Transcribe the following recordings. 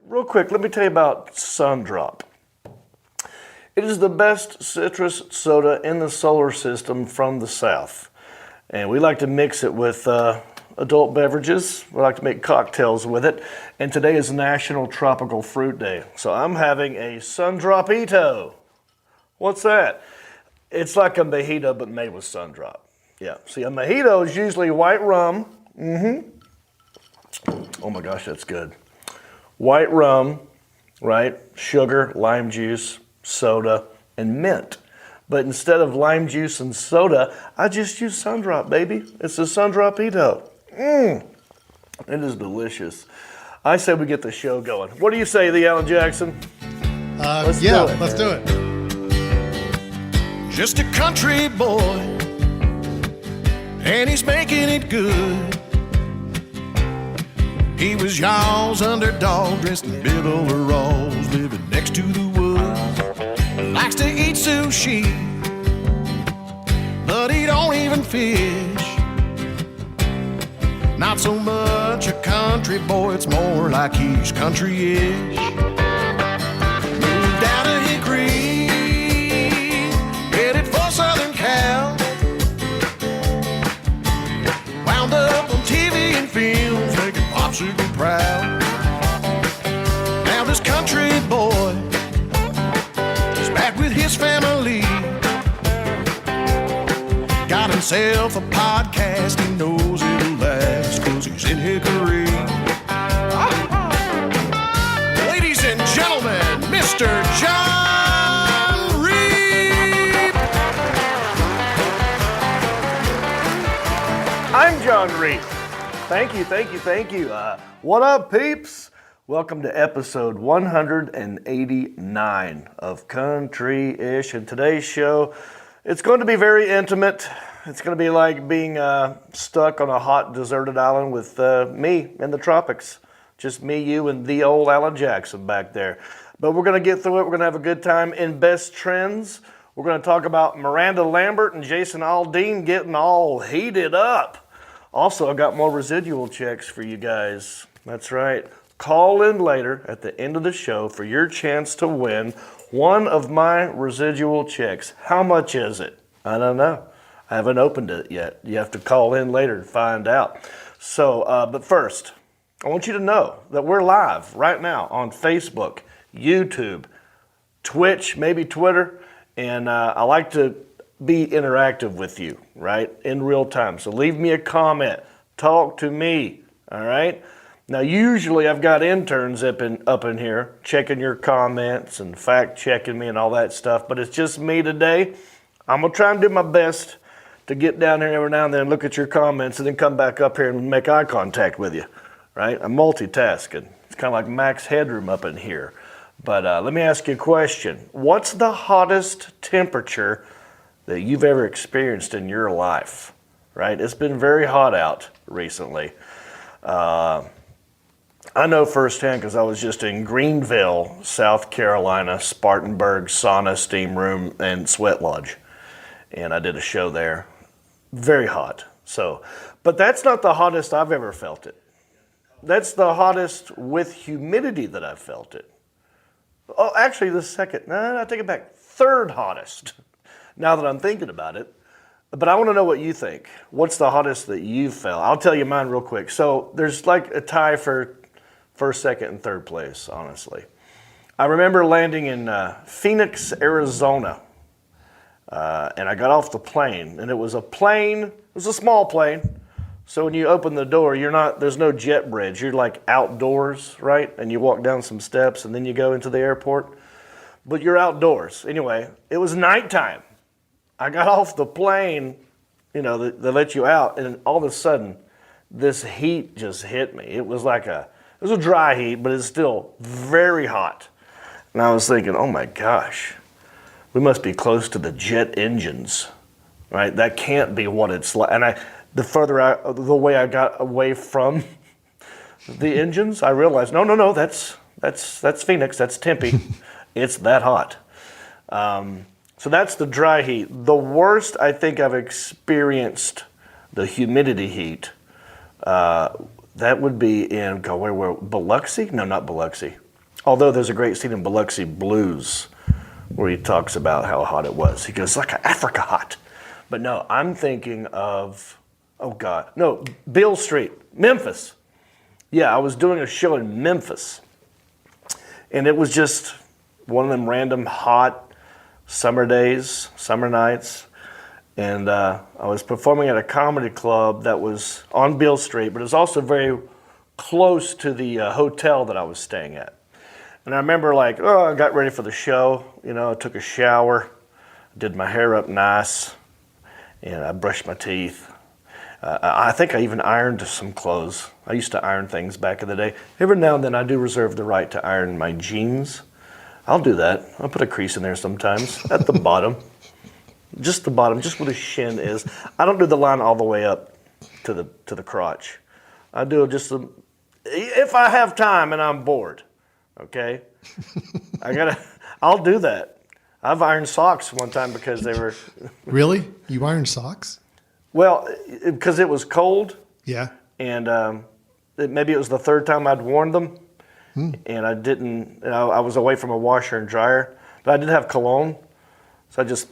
real quick, let me tell you about Sundrop. It is the best citrus soda in the solar system from the South. And we like to mix it with adult beverages. We like to make cocktails with it. And today is National Tropical Fruit Day. So I'm having a Sundropito. What's that? It's like a mojito, but made with Sundrop. Yeah, see, a mojito is usually white rum. Oh my gosh, that's good. White rum, right? Sugar, lime juice, soda, and mint. But instead of lime juice and soda, I just use Sundrop, baby. It's a Sundropito. It is delicious. I say we get the show going. What do you say, the Alan Jackson? Let's do it. Just a country boy, and he's making it good. He was y'all's underdog, dressed in bib overalls, living next to the woods. Likes to eat sushi, but he don't even fish. Not so much a country boy, it's more like he's country-ish. Moved down to Hickory, headed for Southern Cal. Wound up on TV and films, making popsicle proud. Now this country boy is back with his family. Got himself a podcast, he knows it'll last, 'cause he's in Hickory. Ladies and gentlemen, Mr. John Reed. I'm John Reed. Thank you. What up, peeps? Welcome to episode 189 of Country-ish. And today's show, it's going to be very intimate. It's going to be like being stuck on a hot, deserted island with me in the tropics. Just me, you, and the old Alan Jackson back there. But we're going to get through it. We're going to have a good time. In Best Trends, we're going to talk about Miranda, Lambert, and Jason Aldean getting all heated up. Also, I got more residual checks for you guys. That's right. Call in later at the end of the show for your chance to win one of my residual checks. How much is it? I don't know. I haven't opened it yet. You have to call in later to find out. So, but first, I want you to know that we're live right now on Facebook, YouTube, Twitch, maybe Twitter, and I like to be interactive with you, right, in real time. So leave me a comment. Talk to me, all right? Now, usually I've got interns up in here checking your comments and fact-checking me and all that stuff, but it's just me today. I'm going to try and do my best to get down here every now and then, look at your comments, and then come back up here and make eye contact with you, right? I'm multitasking. It's kind of like Max Headroom up in here. But let me ask you a question. What's the hottest temperature that you've ever experienced in your life, right? It's been very hot out recently. I know firsthand because I was just in Greenville, South Carolina, Spartanburg Sauna, Steam Room, and Sweat Lodge. And I did a show there. Very hot. So, but that's not the hottest I've ever felt it. That's the hottest with humidity that I've felt it. Oh, actually the second, no, I take it back. Third hottest, now that I'm thinking about it. But I want to know what you think. What's the hottest that you've felt? I'll tell you mine real quick. So there's like a tie for first, second, and third place, honestly. I remember landing in Phoenix, Arizona, and I got off the plane, and it was a small plane. So when you open the door, there's no jet bridge. You're like outdoors, right? And you walk down some steps, and then you go into the airport. But you're outdoors. Anyway, it was nighttime. I got off the plane, they let you out, and all of a sudden, this heat just hit me. It was a dry heat, but it's still very hot. And I was thinking, oh my gosh, we must be close to the jet engines, right? That can't be what it's like. And the way I got away from the engines, I realized, no, that's Phoenix, that's Tempe. It's that hot. So that's the dry heat. The worst I think I've experienced, the humidity heat, that would be in, where Biloxi? No, not Biloxi. Although there's a great scene in Biloxi Blues where he talks about how hot it was. He goes, like Africa hot. But no, I'm thinking of, oh God, no, Beale Street, Memphis. Yeah, I was doing a show in Memphis. And it was just one of them random hot summer days, summer nights. And I was performing at a comedy club that was on Beale Street, but it was also very close to the hotel that I was staying at. And I remember like, I got ready for the show. I took a shower, did my hair up nice, and I brushed my teeth. I think I even ironed some clothes. I used to iron things back in the day. Every now and then I do reserve the right to iron my jeans. I'll do that. I'll put a crease in there sometimes at the bottom. Just the bottom, just where the shin is. I don't do the line all the way up to the crotch. I do just if I have time and I'm bored. Okay? I'll do that. I've ironed socks one time because they were... Really? You iron socks? Well, because it was cold. Yeah. And maybe it was the third time I'd worn them. And I didn't, I was away from a washer and dryer. But I did have cologne. So I just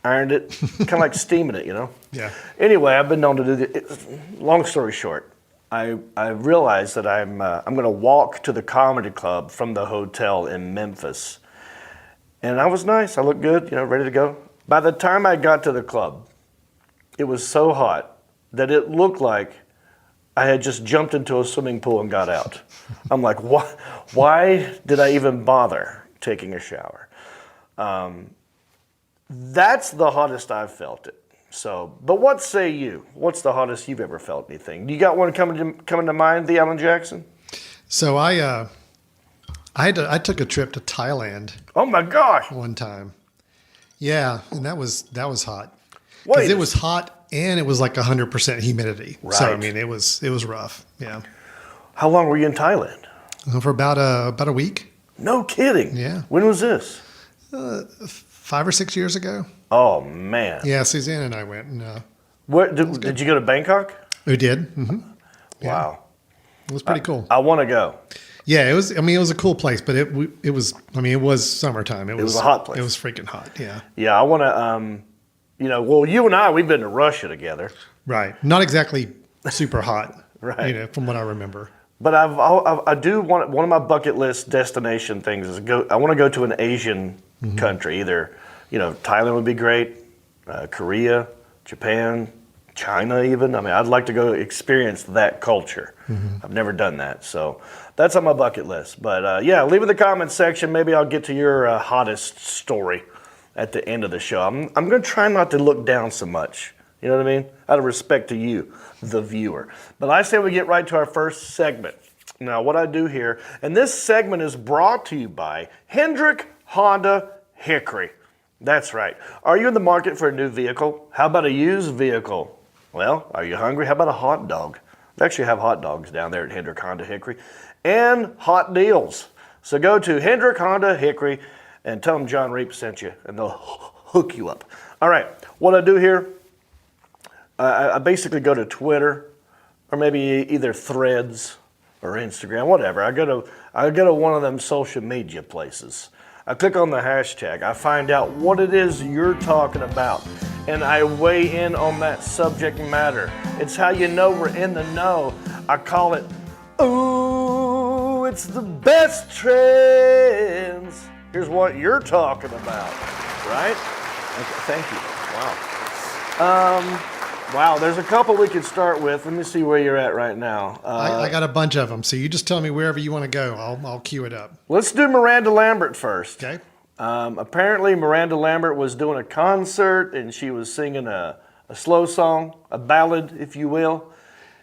ironed it, kind of like steaming it, Yeah. Anyway, I've been known to do it. Long story short, I realized that I'm going to walk to the comedy club from the hotel in Memphis. And I was nice. I looked good, ready to go. By the time I got to the club, it was so hot that it looked like I had just jumped into a swimming pool and got out. I'm like, why did I even bother taking a shower? That's the hottest I've felt it. So, but what say you? What's the hottest you've ever felt anything? You got one coming to mind, the Alan Jackson? So I took a trip to Thailand. Oh my gosh! One time. Yeah, and that was hot. Because it was hot and it was like 100% humidity. Right. So I mean, it was rough. Yeah. How long were you in Thailand? For about a week. No kidding. Yeah. When was this? 5 or 6 years ago. Oh man. Yeah, Suzanne and I went. And, Where did you go to Bangkok? we did. Mm-hmm. Yeah. Wow. It was pretty cool. I want to go. Yeah, it was. I mean, it was a cool place, but it was. I mean, it was summertime. It was a hot place. It was freaking hot. Yeah. Yeah, I want to. Well, you and I, we've been to Russia together. Right. Not exactly super hot. Right. From what I remember. But I do want, one of my bucket list destination things is I want to go to an Asian country. Either, Thailand would be great, Korea, Japan, China even. I mean, I'd like to go experience that culture. I've never done that. So that's on my bucket list. But yeah, leave in the comments section. Maybe I'll get to your hottest story at the end of the show. I'm going to try not to look down so much. You know what I mean? Out of respect to you, the viewer. But I say we get right to our first segment. Now, what I do here, and this segment is brought to you by Hendrick Honda Hickory. That's right. Are you in the market for a new vehicle? How about a used vehicle? Well, are you hungry? How about a hot dog? They actually have hot dogs down there at Hendrick Honda Hickory. And hot deals. So go to Hendrick Honda Hickory and tell them John Reap sent you, and they'll hook you up. All right, what I do here, I basically go to Twitter, or maybe either Threads or Instagram, whatever. I go to one of them social media places. I click on the hashtag. I find out what it is you're talking about, and I weigh in on that subject matter. It's how you know we're in the know. I call it, ooh, it's the best trends. Here's what you're talking about, right? Okay, thank you. Wow. Wow, there's a couple we could start with. Let me see where you're at right now. I got a bunch of them, so you just tell me wherever you want to go. I'll cue it up. Let's do Miranda Lambert first. Okay. Apparently, Miranda Lambert was doing a concert, and she was singing a slow song, a ballad, if you will,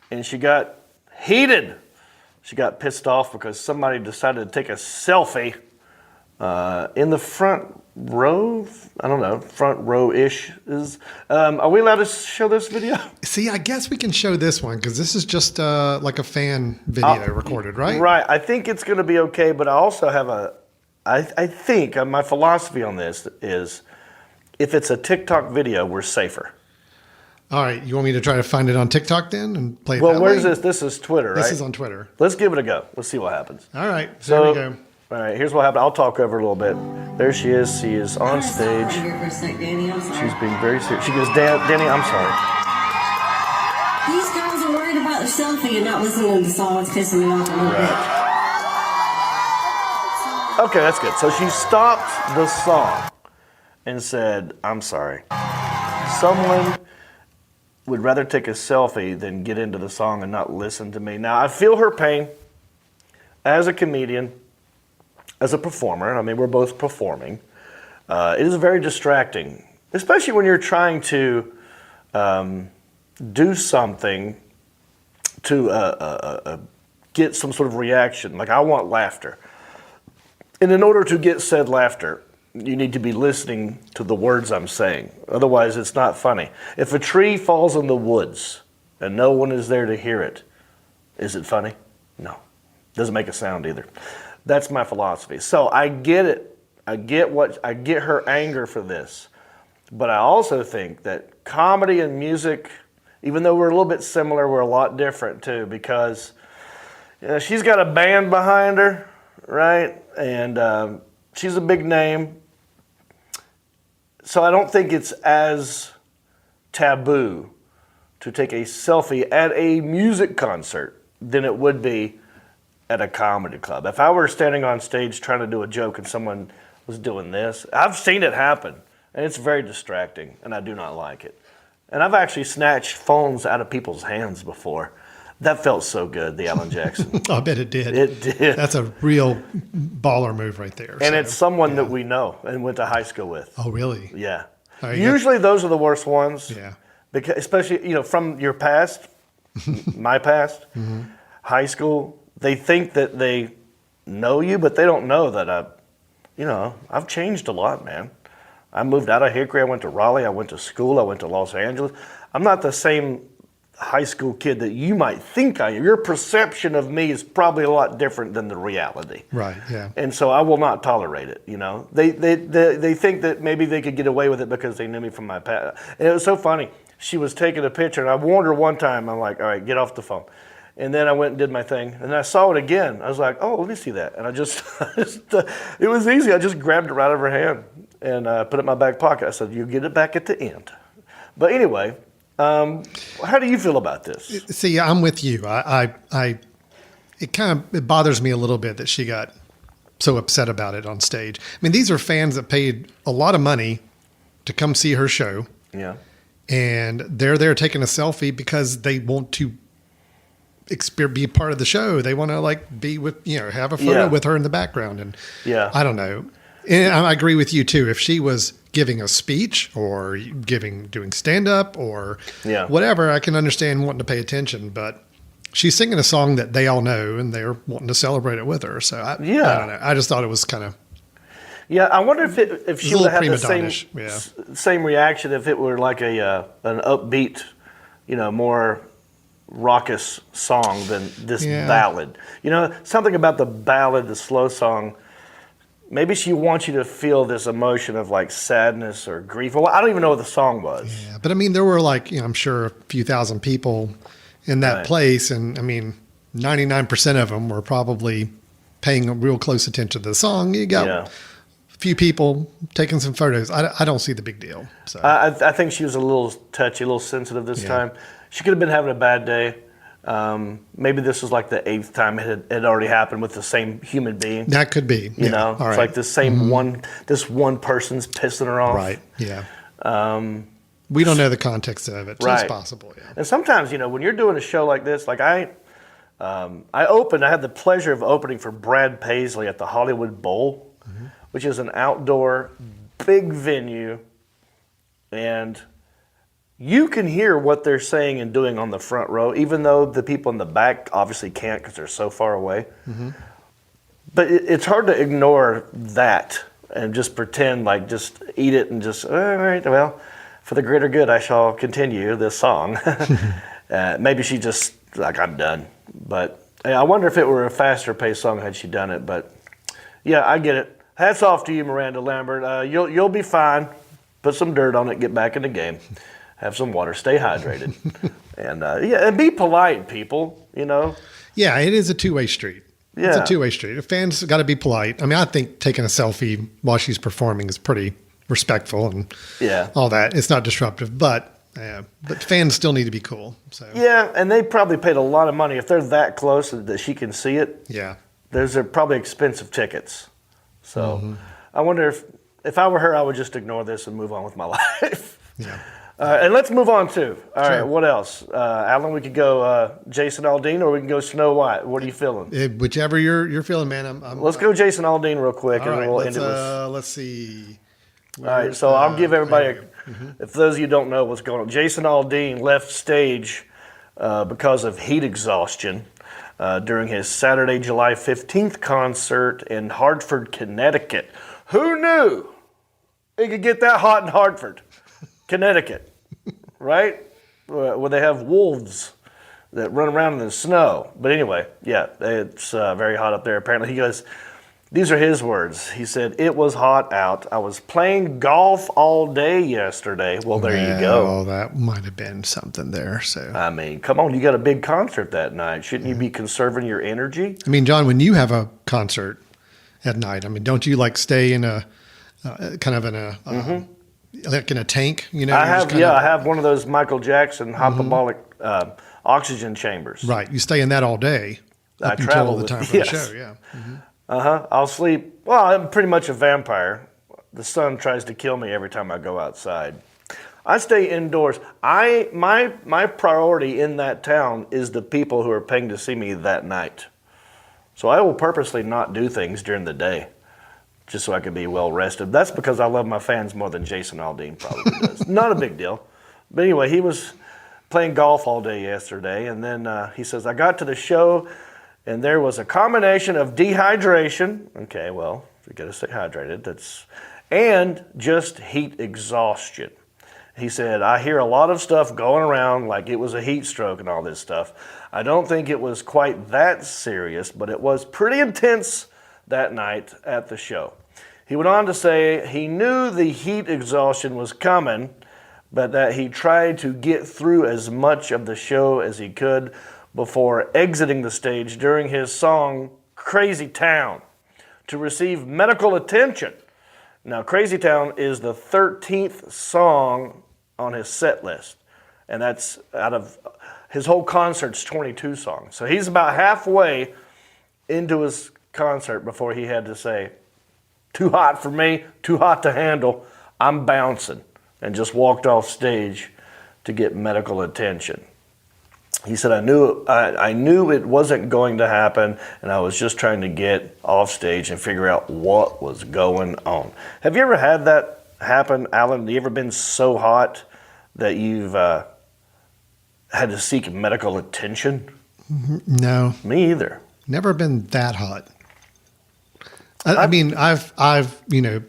and she got heated. She got pissed off because somebody decided to take a selfie in the front row. I don't know, front row-ish. Are we allowed to show this video? See, I guess we can show this one because this is just like a fan video recorded, right? Right. I think it's going to be okay, but I also have I think my philosophy on this is if it's a TikTok video, we're safer. All right. You want me to try to find it on TikTok then and play it Well, that where's way? this? This is Twitter, right? This is on Twitter. Let's give it a go. Let's see what happens. All right. So there we go. All right, here's what happened. I'll talk over a little bit. There she is. She is on stage. Here for a sec, Danny. I'm sorry. She's being very serious. She goes, Danny, I'm sorry. These girls are worried about the selfie and not listening to the song. It's pissing me off a little bit. Okay, that's good. So she stopped the song and said, I'm sorry. Someone would rather take a selfie than get into the song and not listen to me. Now, I feel her pain as a comedian, as a performer. I mean, we're both performing. It is very distracting, especially when you're trying to do something to get some sort of reaction. Like, I want laughter. And in order to get said laughter, you need to be listening to the words I'm saying. Otherwise, it's not funny. If a tree falls in the woods and no one is there to hear it, is it funny? No. Doesn't make a sound either. That's my philosophy. So I get it. I get her anger for this. But I also think that comedy and music, even though we're a little bit similar, we're a lot different too, because she's got a band behind her, right? And she's a big name. So I don't think it's as taboo to take a selfie at a music concert than it would be at a comedy club. If I were standing on stage trying to do a joke and someone was doing this, I've seen it happen, and it's very distracting, and I do not like it. And I've actually snatched phones out of people's hands before. That felt so good, the Alan Jackson. I bet it did. It did. That's a real baller move right there. And it's someone that we know and went to high school with. Oh, really? Yeah. Oh, Usually those are the worst ones. Yeah. Because, especially, from your past, my past, high school, they think that they know you, but they don't know that I've changed a lot, man. I moved out of Hickory. I went to Raleigh. I went to school. I went to Los Angeles. I'm not the same high school kid that you might think I am. Your perception of me is probably a lot different than the reality. Right, yeah. And so I will not tolerate it, They think that maybe they could get away with it because they knew me from my past. And it was so funny. She was taking a picture, and I warned her one time. I'm like, all right, get off the phone. And then I went and did my thing, and I saw it again. I was like, oh, let me see that. And it was easy. I just grabbed it right out of her hand and put it in my back pocket. I said, you get it back at the end. But anyway, how do you feel about this? See, I'm with you. It bothers me a little bit that she got so upset about it on stage. I mean, these are fans that paid a lot of money to come see her show. Yeah. And they're there taking a selfie because they want to be a part of the show. They want to be with, have a photo with her in the background. And I don't know. And I agree with you too. If she was giving a speech or doing stand up or whatever, I can understand wanting to pay attention, but she's singing a song that they all know and they're wanting to celebrate it with her. So I don't know. I just thought it was kind of, I wonder if she would have had the same reaction if it were like an upbeat, more raucous song than this ballad. Something about the ballad, the slow song. Maybe she wants you to feel this emotion of sadness or grief. Well, I don't even know what the song was. Yeah, but I mean, there were I'm sure a few thousand people in that place, and I mean, 99% of them were probably paying a real close attention to the song. You got a few people taking some photos. I don't see the big deal. So I think she was a little touchy, a little sensitive this time. She could have been having a bad day. Maybe this was the 8th time it had already happened with the same human being. That could be. It's like the same this one person's pissing her off. Right, yeah. We don't know the context of it. Right. It's possible, yeah. And sometimes, when you're doing a show like this, I had the pleasure of opening for Brad Paisley at the Hollywood Bowl, which is an outdoor, big venue, and you can hear what they're saying and doing on the front row, even though the people in the back obviously can't because they're so far away. But it's hard to ignore that and just pretend just eat it and just, all right, well, for the greater good, I shall continue this song. Maybe she just, I'm done. But I wonder if it were a faster paced song had she done it. But yeah, I get it. Hats off to you, Miranda Lambert. You'll be fine. Put some dirt on it, get back in the game. Have some water, stay hydrated, and and be polite, people. Yeah, it is a two-way street. It's a two-way street. Fans got to be polite. I mean, I think taking a selfie while she's performing is pretty respectful and all that. It's not disruptive, but fans still need to be cool. So yeah, and they probably paid a lot of money if they're that close that she can see it. Yeah, those are probably expensive tickets. So I wonder if I were her, I would just ignore this and move on with my life. Yeah. And let's move on too. All right, what else? Alan, we could go Jason Aldean or we can go Snow White. What are you feeling? Whichever you're feeling, man. Let's go Jason Aldean real quick, and right, we'll end it with. Let's see. All right, so I'll give everybody, if those of you don't know what's going on, Jason Aldean left stage because of heat exhaustion during his Saturday, July 15th concert in Hartford, Connecticut. Who knew it could get that hot in Hartford, Connecticut, right? Where they have wolves that run around in the snow. But anyway, yeah, it's very hot up there. Apparently, he goes, these are his words. He said, "It was hot out. I was playing golf all day yesterday." Well, there you go. Well, that might have been something there. So I mean, come on, you got a big concert that night. Shouldn't you be conserving your energy? I mean, John, when you have a concert at night, I mean, don't you like stay in a kind of in a like in a tank? You know, I have one of those Michael Jackson hyperbolic oxygen chambers. Right, you stay in that all day. I Up travel until the time for the show. Yeah. I'll sleep. Well, I'm pretty much a vampire. The sun tries to kill me every time I go outside. I stay indoors. My priority in that town is the people who are paying to see me that night. So I will purposely not do things during the day, just so I can be well rested. That's because I love my fans more than Jason Aldean probably does. Not a big deal. But anyway, he was playing golf all day yesterday, and then he says, I got to the show, and there was a combination of dehydration. Okay, well, you got to stay hydrated. And just heat exhaustion. He said, I hear a lot of stuff going around like it was a heat stroke and all this stuff. I don't think it was quite that serious, but it was pretty intense that night at the show. He went on to say he knew the heat exhaustion was coming, but that he tried to get through as much of the show as he could before exiting the stage during his song, Crazy Town, to receive medical attention. Now, Crazy Town is the 13th song on his set list, and that's out of his whole concert's 22 songs. So he's about halfway into his concert before he had to say, too hot for me, too hot to handle, I'm bouncing, and just walked off stage to get medical attention. He said, I knew it wasn't going to happen, and I was just trying to get off stage and figure out what was going on. Have you ever had that happen, Alan? Have you ever been so hot that you've had to seek medical attention? No. Me either. Never been that hot. I mean, I've you know,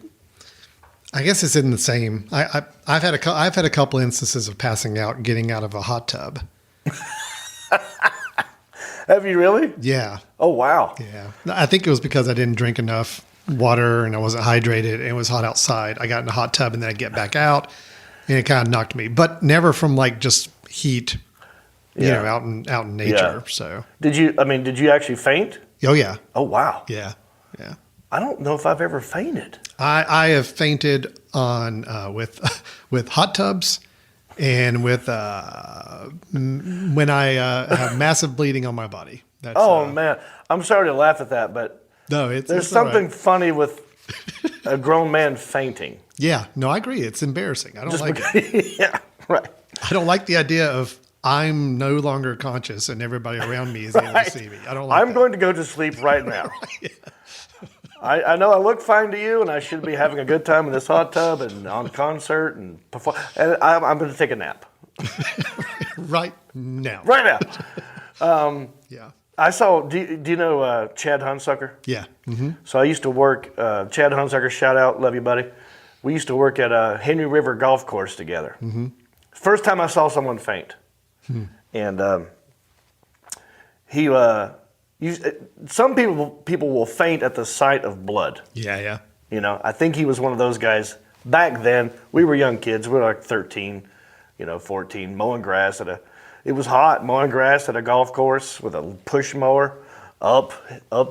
I guess it's in the same. I've had a couple instances of passing out and getting out of a hot tub. Have you really? Yeah. Oh, wow. Yeah. I think it was because I didn't drink enough water and I wasn't hydrated and it was hot outside. I got in a hot tub and then I get back out and it kind of knocked me, but never from like just heat, you know, out in nature. Yeah. So did you actually faint? Oh yeah. Oh, wow. Yeah. Yeah. I don't know if I've ever fainted. I have fainted on with hot tubs and with when I have massive bleeding on my body. That's, man, I'm sorry to laugh at that, but no, there's something funny with a grown man fainting. Yeah, no, I agree. It's embarrassing. I don't like it. Yeah, right. I don't like the idea of I'm no longer conscious and everybody around me is able to see me. I don't like I'm going to go to sleep right now. Yeah. I know I look fine to you, and I should be having a good time in this hot tub and on concert and perform. And I'm going to take a nap. Right now. Right now. Yeah. I saw. Do you know Chad Hunsucker? Yeah. Mm-hmm. So I used to work. Chad Hunsucker, shout out, love you, buddy. We used to work at Henry River Golf Course together. Mm-hmm. First time I saw someone faint, and he. Some people will faint at the sight of blood. Yeah, yeah. You know, I think he was one of those guys. Back then, we were young kids. We were like 13, 14, mowing grass it was hot, mowing grass at a golf course with a push mower. up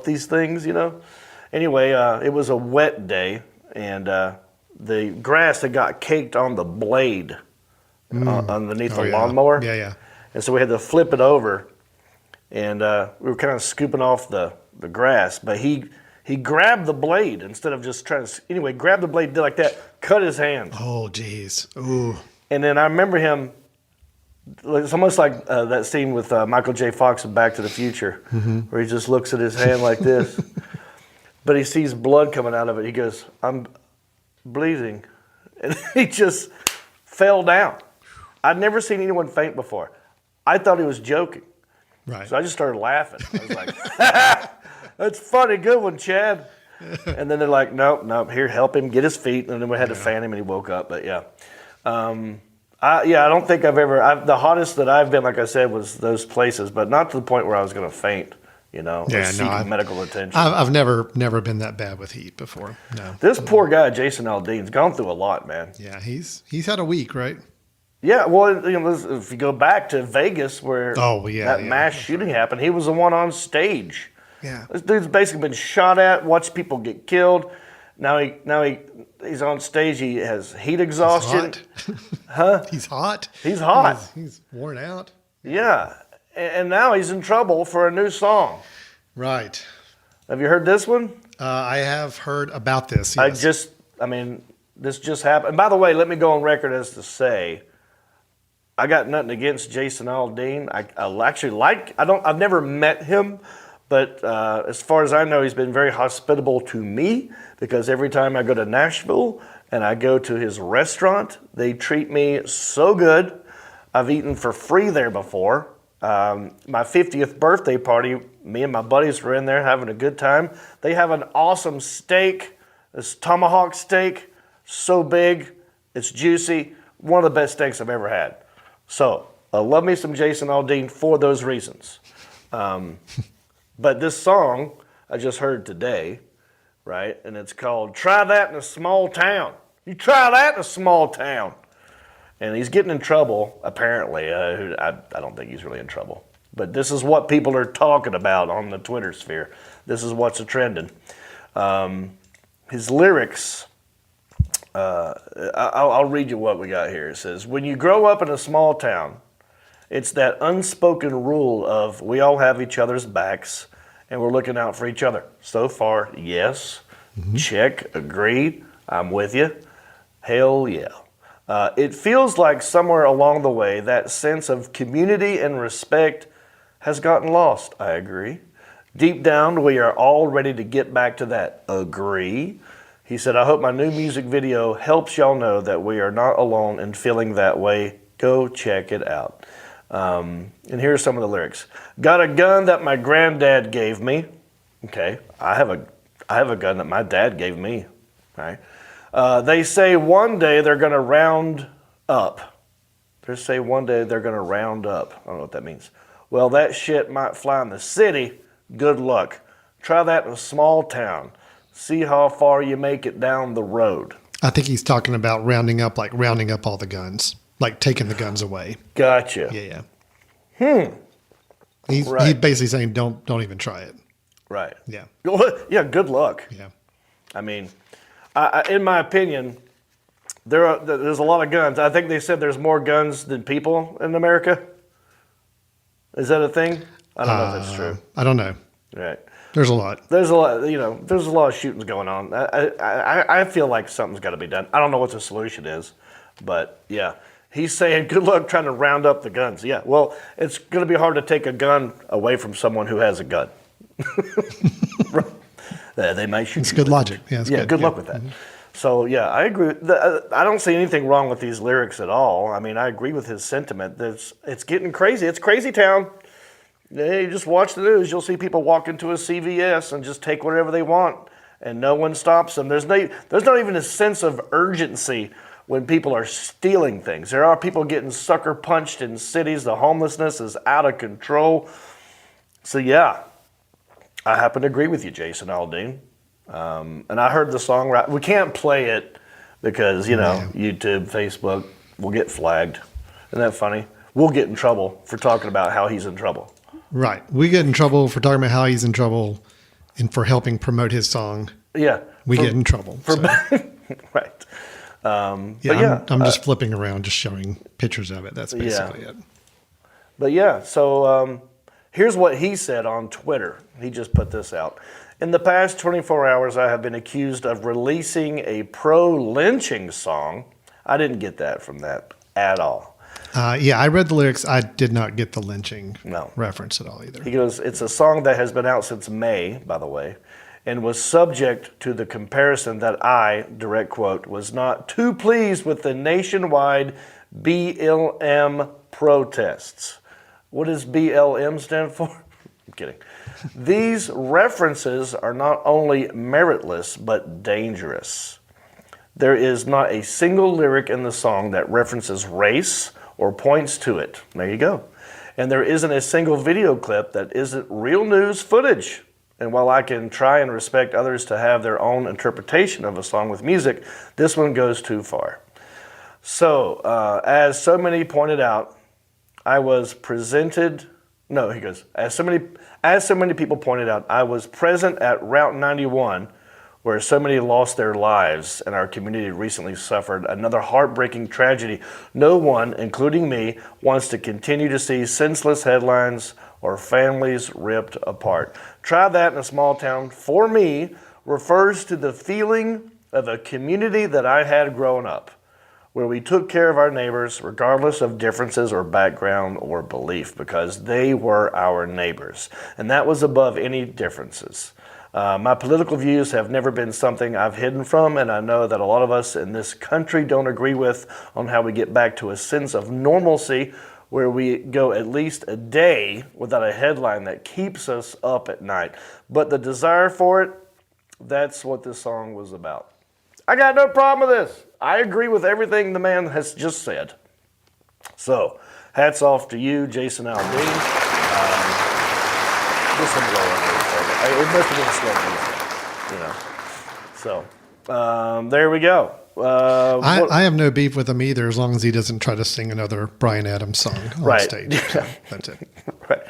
these things, Anyway, it was a wet day, and the grass had got caked on the blade underneath the lawnmower. Yeah, yeah. And so we had to flip it over, and we were kind of scooping off the grass, but he grabbed the blade instead of just trying to, anyway, grabbed the blade, did like that, cut his hand. Oh, geez. Ooh. And then I remember him, it's almost like that scene with Michael J. Fox in Back to the Future, where he just looks at his hand like this, but he sees blood coming out of it. He goes, "I'm bleeding." And he just fell down. I'd never seen anyone faint before. I thought he was joking. Right. So I just started laughing. I was like, "That's funny, good one, Chad." And then they're like, nope, here, help him get his feet. And then we had to fan him, and he woke up. But yeah. I don't think the hottest that I've been, like I said, was those places, but not to the point where I was going to faint, or seek medical attention. I've never been that bad with heat before. No. This poor guy, Jason Aldean's gone through a lot, man. Yeah, he's had a week, right? Yeah, well, if you go back to Vegas where that mass shooting happened, he was the one on stage. Yeah. This dude's basically been shot at, watched people get killed. Now he's on stage. He has heat exhaustion. He's hot. He's hot. He's worn out. Yeah. And now he's in trouble for a new song. Right. Have you heard this one? I have heard about this. Yes. This just happened. And by the way, let me go on record as to say, I got nothing against Jason Aldean. I actually I've never met him, but as far as I know, he's been very hospitable to me because every time I go to Nashville and I go to his restaurant, they treat me so good. I've eaten for free there before. My 50th birthday party, me and my buddies were in there having a good time. They have an awesome steak, this tomahawk steak, so big, it's juicy, one of the best steaks I've ever had. So, I love me some Jason Aldean for those reasons. But this song I just heard today, right? And it's called "Try That in a Small Town." You try that in a small town. And he's getting in trouble, apparently. I don't think he's really in trouble. But this is what people are talking about on the Twitter sphere. This is what's trending. His lyrics, I'll read you what we got here. It says, "When you grow up in a small town, it's that unspoken rule of we all have each other's backs and we're looking out for each other. So far, yes. Check, agreed, I'm with you. Hell yeah. It feels like somewhere along the way that sense of community and respect has gotten lost. I agree. Deep down, we are all ready to get back to that. Agree." He said, "I hope my new music video helps y'all know that we are not alone in feeling that way. Go check it out." And here's some of the lyrics. "Got a gun that my granddad gave me." Okay, I have a gun that my dad gave me. Right? They say one day they're going to round up. They say one day they're going to round up. I don't know what that means. Well, that shit might fly in the city. Good luck. Try that in a small town. See how far you make it down the road. I think he's talking about rounding up all the guns, like taking the guns away. Gotcha. Yeah. He's basically saying don't even try it. Right. Yeah. Yeah. Good luck. Yeah. I mean, in my opinion, there's a lot of guns. I think they said there's more guns than people in America. Is that a thing? I don't know if that's true. I don't know. Right. There's a lot. There's a lot. There's a lot of shootings going on. I feel like something's got to be done. I don't know what the solution is, but yeah, he's saying good luck trying to round up the guns. Yeah. Well, it's going to be hard to take a gun away from someone who has a gun. They might shoot. It's good logic. Yeah. Good luck with that. So yeah, I agree. I don't see anything wrong with these lyrics at all. I mean, I agree with his sentiment. It's getting crazy. It's crazy town. You just watch the news. You'll see people walk into a CVS and just take whatever they want, and no one stops them. There's not even a sense of urgency when people are stealing things. There are people getting sucker punched in cities. The homelessness is out of control. So yeah, I happen to agree with you, Jason Aldean. And I heard the song right. We can't play it because, YouTube, Facebook, we'll get flagged. Isn't that funny? We'll get in trouble for talking about how he's in trouble. Right. We get in trouble for talking about how he's in trouble and for helping promote his song. Yeah. We get in trouble. Right. I'm just flipping around, just showing pictures of it. That's basically it. But yeah, so here's what he said on Twitter. He just put this out. In the past 24 hours, I have been accused of releasing a pro-lynching song. I didn't get that from that at all. I read the lyrics. I did not get the lynching No. reference at all either. He goes, it's a song that has been out since May, by the way, and was subject to the comparison that I, direct quote, was not too pleased with the nationwide BLM protests. What does BLM stand for? I'm kidding. These references are not only meritless, but dangerous. There is not a single lyric in the song that references race or points to it. There you go. And there isn't a single video clip that isn't real news footage. And while I can try and respect others to have their own interpretation of a song with music, this one goes too far. So, as so many pointed out, I was presented... No, he goes, as so many people pointed out, I was present at Route 91, where so many lost their lives, and our community recently suffered another heartbreaking tragedy. No one, including me, wants to continue to see senseless headlines or families ripped apart. Try that in a small town. For me, refers to the feeling of a community that I had growing up, where we took care of our neighbors regardless of differences or background or belief, because they were our neighbors. And that was above any differences. My political views have never been something I've hidden from, and I know that a lot of us in this country don't agree with on how we get back to a sense of normalcy where we go at least a day without a headline that keeps us up at night. But the desire for it, that's what this song was about. I got no problem with this. I agree with everything the man has just said. So, hats off to you, Jason Aldean. This one blow over a second. It must have been slow music, So, there we go. I have no beef with him either, as long as he doesn't try to sing another Bryan Adams song on stage. So that's it. Right.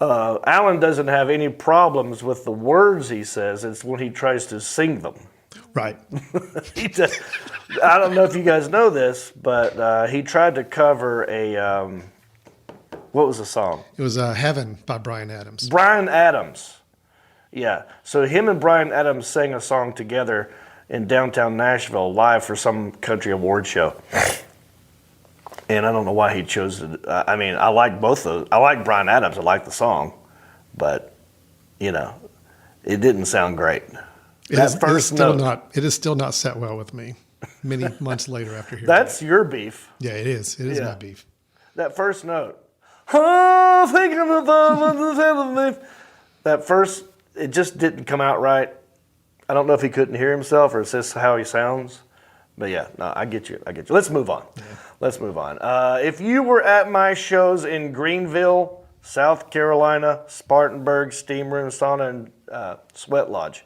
Alan doesn't have any problems with the words he says. It's when he tries to sing them. Right. I don't know if you guys know this, but he tried to cover a, what was the song? It was Heaven by Bryan Adams. Bryan Adams. Yeah. So him and Bryan Adams sang a song together in downtown Nashville live for some country award show. And I don't know why he chose it. I mean, I like both those. I like Bryan Adams. I like the song. But, it didn't sound great. It is still not set well with me. Many months later after hearing That's your beef. Yeah, it is. It is my beef. That first note. Oh, thinking of the that first, it just didn't come out right. I don't know if he couldn't hear himself or is this how he sounds. But yeah, no, I get you. Let's move on. If you were at my shows in Greenville, South Carolina, Spartanburg, Steam Room, Sauna, and Sweat Lodge,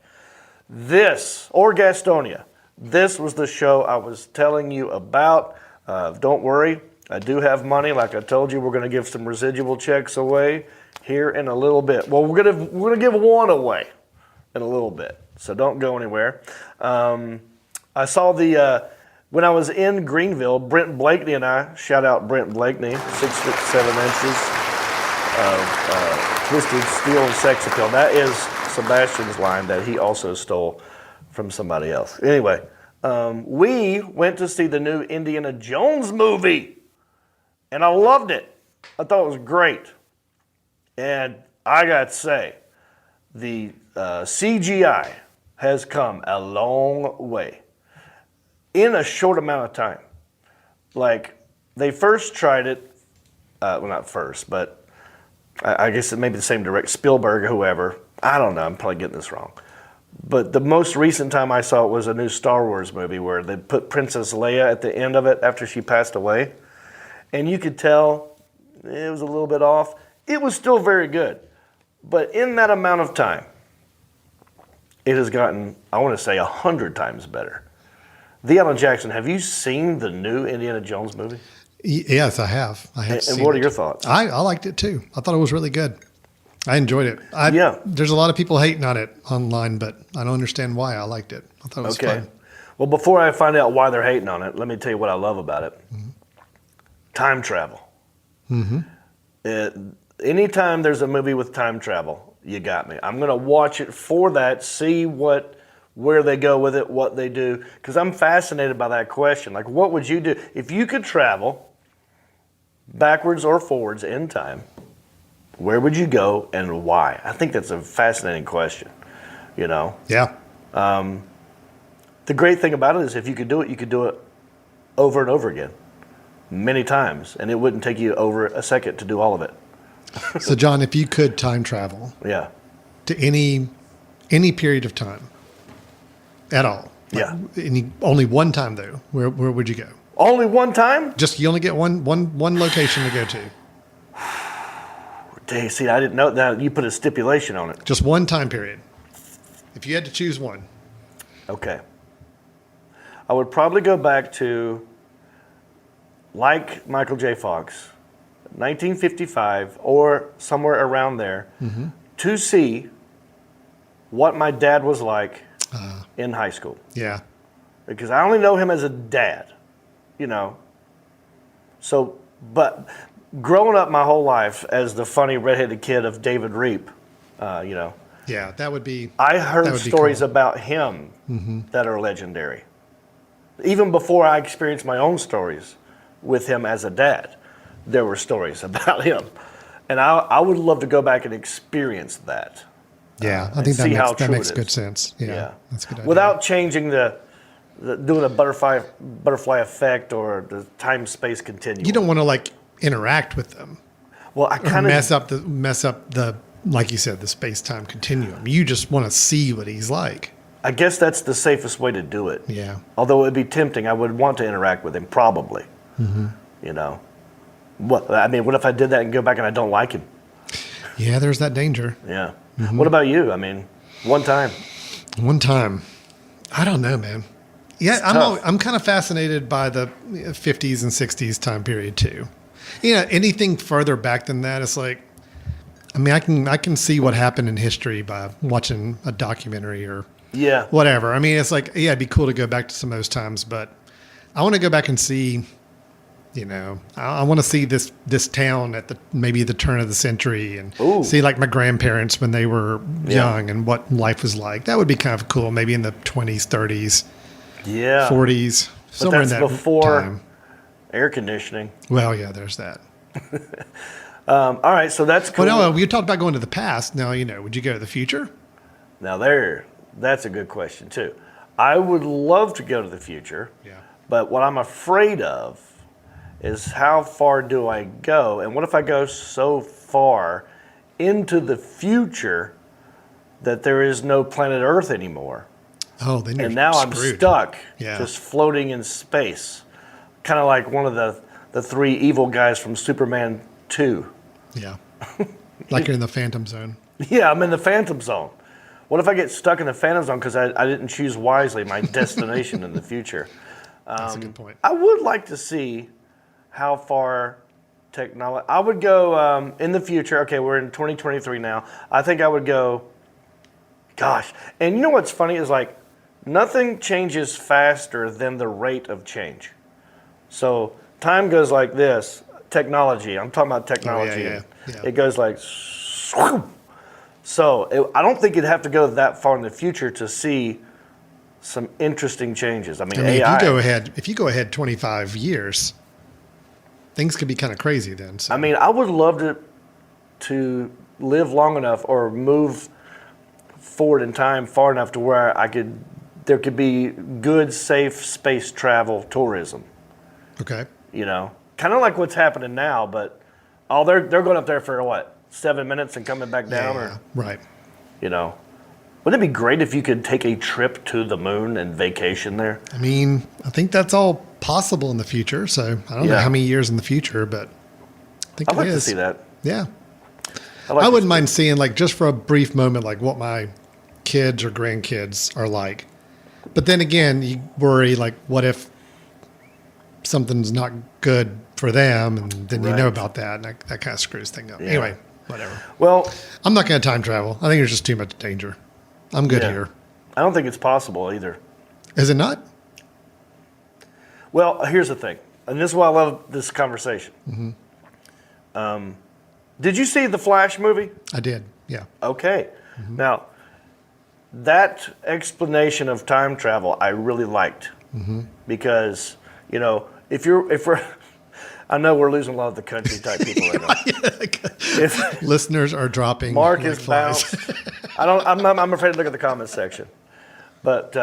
or Gastonia, this was the show I was telling you about. Don't worry, I do have money. Like I told you, we're going to give some residual checks away here in a little bit. Well, we're gonna give one away in a little bit, so don't go anywhere. I saw when I was in Greenville, Brent Blakeney and I, shout out Brent Blakeney, 6'7" of Twisted Steel and Sex Appeal. That is Sebastian's line that he also stole from somebody else. Anyway, we went to see the new Indiana Jones movie, and I loved it. I thought it was great. And I got to say, the CGI has come a long way in a short amount of time. Like, they first tried it, well, not first, but I guess it may be the same director, Spielberg or whoever. I don't know, I'm probably getting this wrong. But the most recent time I saw it was a new Star Wars movie where they put Princess Leia at the end of it after she passed away. And you could tell it was a little bit off. It was still very good. But in that amount of time, it has gotten, I want to say, 100 times better. Alan Jackson, have you seen the new Indiana Jones movie? Yes, I have. And what are your thoughts? I liked it too. I thought it was really good. I enjoyed it. There's a lot of people hating on it online, but I don't understand why. I liked it. I thought it was fun. Well, before I find out why they're hating on it, let me tell you what I love about it. Mm-hmm. Time travel. Mm-hmm. Anytime there's a movie with time travel, you got me. I'm going to watch it for that, see where they go with it, what they do, because I'm fascinated by that question. Like, what would you do if you could travel backwards or forwards in time? Where would you go and why? I think that's a fascinating question, you know? Yeah. The great thing about it is if you could do it over and over again, many times, and it wouldn't take you over a second to do all of it. So, John, if you could time travel to any period of time at all, only one time though, where would you go? Only one time? Just you only get one location to go to. Dang, see, I didn't know that. You put a stipulation on it. Just one time period. If you had to choose one. Okay. I would probably go back to, like Michael J. Fox, 1955 or somewhere around there, to see what my dad was like in high school. Yeah. Because I only know him as a dad, you know. So, but growing up my whole life as the funny redheaded kid of David Reap, you know. Yeah, that would be. I heard stories cool. about him that are legendary. Even before I experienced my own stories with him as a dad, there were stories about him. And I would love to go back and experience that. Yeah, I think that makes good sense. Yeah, that's a good idea. Without changing doing a butterfly effect or the time-space continuum. You don't want to like interact with them. Well, I kind of mess up the like you said, the space-time continuum. You just want to see what he's like. I guess that's the safest way to do it. Yeah. Although it would be tempting, I would want to interact with him, probably. You know. What if I did that and go back and I don't like him? Yeah, there's that danger. Yeah. What about you? I mean, one time. One time. I don't know, man. Yeah, I'm kind of fascinated by the 50s and 60s time period too. You know, anything further back than that, it's like, I mean, I can see what happened in history by watching a documentary or whatever. I mean, it's like, yeah, it'd be cool to go back to some of those times, but I want to go back and see, you know, I want to see this town at maybe the turn of the century and see like my grandparents when they were young and what life was like. That would be kind of cool. Maybe in the 20s, 30s, 40s, somewhere in that before time. Air conditioning. Well, yeah, there's that. All right, so that's cool. Well, no, we talked about going to the past. Now, you know, would you go to the future? Now that's a good question too. I would love to go to the future. Yeah. But what I'm afraid of is how far do I go? And what if I go so far into the future that there is no planet Earth anymore? Oh, then you're and now screwed. I'm stuck just floating in space. Kind of like one of the three evil guys from Superman 2. Yeah. Like you're in the Phantom Zone. Yeah, I'm in the Phantom Zone. What if I get stuck in the Phantom Zone because I didn't choose wisely my destination in the future? That's a good point. I would like to see how far technology... I would go in the future. Okay, we're in 2023 now. I think I would go... Gosh. And you know what's funny is like nothing changes faster than the rate of change. So time goes like this. Technology. I'm talking about technology. Yeah. It goes like... So I don't think you'd have to go that far in the future to see some interesting changes. I mean AI. If you go ahead 25 years, things could be kind of crazy then. So. I mean, I would love to live long enough or move forward in time far enough to where there could be good, safe space travel tourism. Okay. You know, kind of like what's happening now, but they're going up there for what? 7 minutes and coming back down? Yeah, right. You know, wouldn't it be great if you could take a trip to the moon and vacation there? I mean, I think that's all possible in the future. So I don't know how many years in the future, but I think I'd like to see that. Yeah. I wouldn't mind seeing, like, just for a brief moment, like what my kids or grandkids are like. But then again, you worry, like, what if something's not good for them, and then you know about that, and that kind of screws things up. Yeah. Anyway, whatever. Well, I'm not going to time travel. I think there's just too much danger. I'm good here. I don't think it's possible either. Is it not? Well, here's the thing, and this is why I love this conversation. Mm-hmm. Did you see the Flash movie? I did, yeah. Okay. Mm-hmm. Now, that explanation of time travel I really liked because, you know, if we're, I know we're losing a lot of the country type people right now. Listeners are dropping. Mark like is flies. bounced. I'm afraid to look at the comments section, but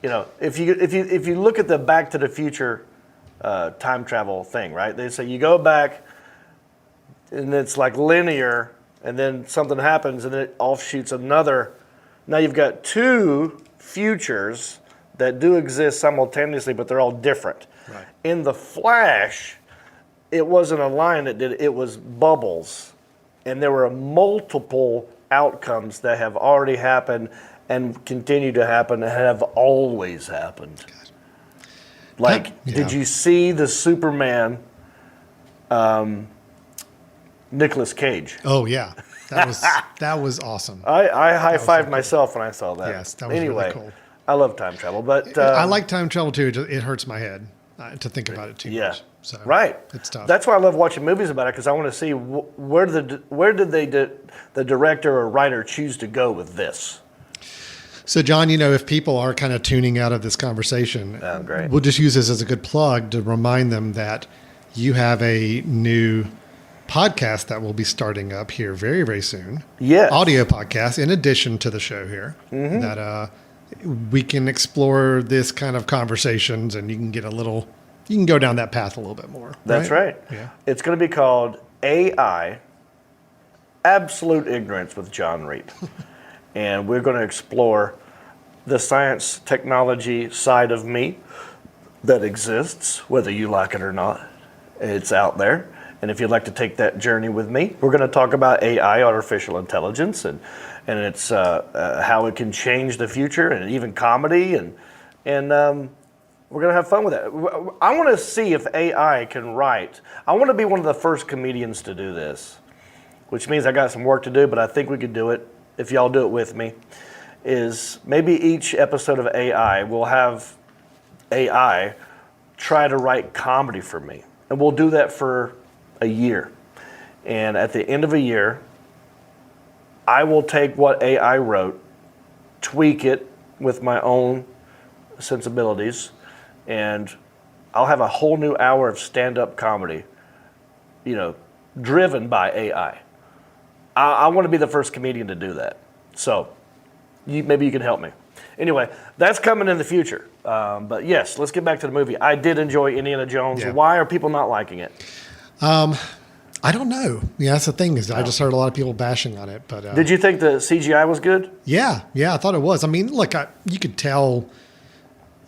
you know, if you look at the Back to the Future time travel thing, right? They say you go back, and it's like linear, and then something happens, and it offshoots another. Now you've got two futures that do exist simultaneously, but they're all different. Right. In the Flash, it wasn't a line that did it, it was bubbles. And there were multiple outcomes that have already happened and continue to happen and have always happened. Like, did you see the Superman Nicolas Cage? Oh, yeah. That was awesome. I high-fived myself when I saw that. Yes, that was anyway, really cool. I love time travel, but I like time travel too. It hurts my head to think about it too much. So right. It's tough. That's why I love watching movies about it, because I want to see where did the director or writer choose to go with this. So, John, you know, if people are kind of tuning out of this conversation, great. We'll just use this as a good plug to remind them that you have a new podcast that will be starting up here very, very soon. Yes. Audio podcast in addition to the show here that we can explore this kind of conversations, and you can go down that path a little bit more. That's right. Yeah. It's going to be called AI, Absolute Ignorance with John Reed. And we're going to explore the science technology side of me that exists, whether you like it or not. It's out there. And if you'd like to take that journey with me, we're going to talk about AI, artificial intelligence, and it's how it can change the future, and even comedy, and we're going to have fun with it. I want to see if AI can write. I want to be one of the first comedians to do this, which means I got some work to do, but I think we could do it if y'all do it with me. Is maybe each episode of AI will have AI try to write comedy for me, and we'll do that for a year. And at the end of a year, I will take what AI wrote, tweak it with my own sensibilities, and I'll have a whole new hour of stand-up comedy, you know, driven by AI. I want to be the first comedian to do that. So maybe you can help me. Anyway, that's coming in the future. But yes, let's get back to the movie. I did enjoy Indiana Jones. Yeah. Why are people not liking it? I don't know. Yeah, that's the thing is I just heard a lot of people bashing on it. But did you think the CGI was good? Yeah, I thought it was. I mean, look, you could tell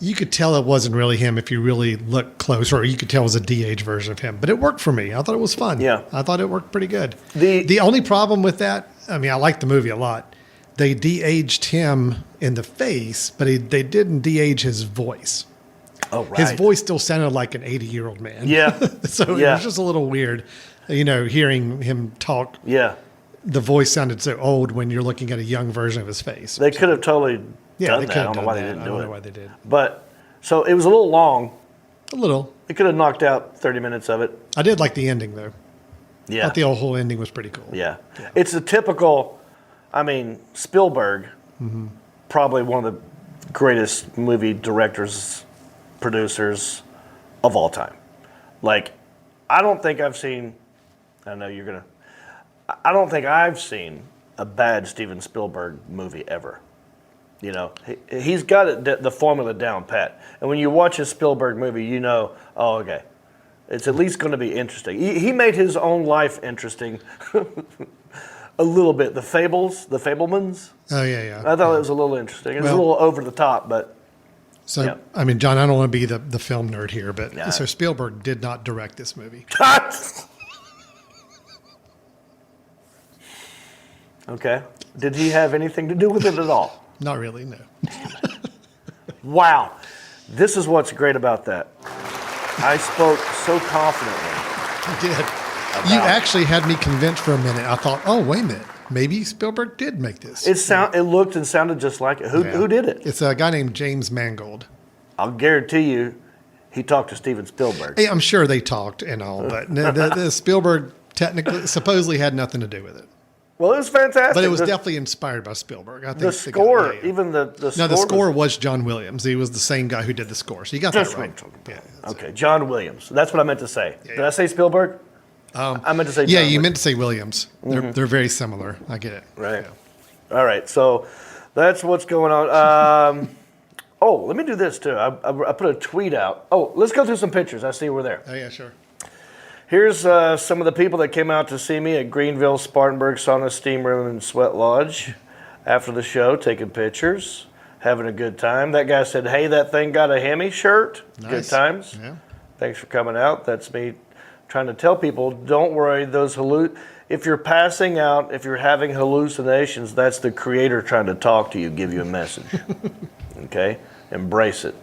it wasn't really him if you really look close, or you could tell it was a de-aged version of him. But it worked for me. I thought it was fun. Yeah. I thought it worked pretty good. The only problem with that, I mean, I liked the movie a lot. They de-aged him in the face, but they didn't de-age his voice. Oh, right. His voice still sounded like an 80-year-old man. Yeah. So it was just a little weird, you know, hearing him talk. Yeah. The voice sounded so old when you're looking at a young version of his face. They could have totally done that. I don't know why they didn't do it. I don't know why they did. But, so it was a little long. A little. It could have knocked out 30 minutes of it. I did like the ending, though. Yeah. I thought the whole ending was pretty cool. Yeah. It's a typical, I mean, Spielberg, probably one of the greatest movie directors, producers of all time. Like, I don't think I've seen a bad Steven Spielberg movie ever. You know, he's got it, the formula down pat. And when you watch a Spielberg movie, you know, oh, okay, it's at least going to be interesting. He made his own life interesting a little bit. The Fablemans. Oh, yeah. I thought it was a little interesting. It was a little over the top, but. So, yeah. I mean, John, I don't want to be the film nerd here, but so Spielberg did not direct this movie. Okay. Did he have anything to do with it at all? Not really, no. Wow. This is what's great about that. I spoke so confidently. You did. You actually had me convinced for a minute. I thought, oh, wait a minute. Maybe Spielberg did make this. It looked and sounded just like it. Who did it? It's a guy named James Mangold. I'll guarantee you he talked to Steven Spielberg. Hey, I'm sure they talked and all, but the Spielberg supposedly had nothing to do with it. Well, it was fantastic. But it was definitely inspired by Spielberg. I think the score, even the no, score. the score was John Williams. He was the same guy who did the score. So you got that right. Okay, John Williams. That's what I meant to say. Did I say Spielberg? I meant to say John you meant to say Williams. They're very similar. I get it. Right. Yeah. All right. So that's what's going on. Let me do this too. I put a tweet out. Oh, let's go through some pictures. I see we're there. Oh, yeah, sure. Here's some of the people that came out to see me at Greenville Spartanburg Sauna Steam Room and Sweat Lodge after the show, taking pictures, having a good time. That guy said, "Hey, that thing got a Hemi shirt." Nice. Good times. Yeah. Thanks for coming out. That's me trying to tell people, don't worry, if you're passing out, if you're having hallucinations, that's the Creator trying to talk to you, give you a message. Okay? Embrace it.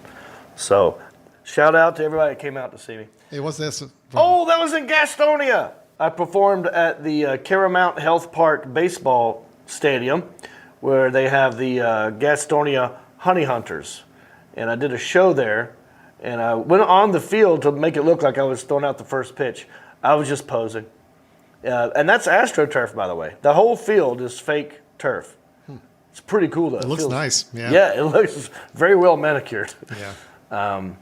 So, shout out to everybody that came out to see me. Hey, what's this? Oh, that was in Gastonia. I performed at the Caramount Health Park baseball stadium where they have the Gastonia Honey Hunters. And I did a show there. And I went on the field to make it look like I was throwing out the first pitch. I was just posing. And that's AstroTurf, by the way. The whole field is fake turf. It's pretty cool, though. It looks nice. Yeah. Yeah, it looks very well manicured. Yeah.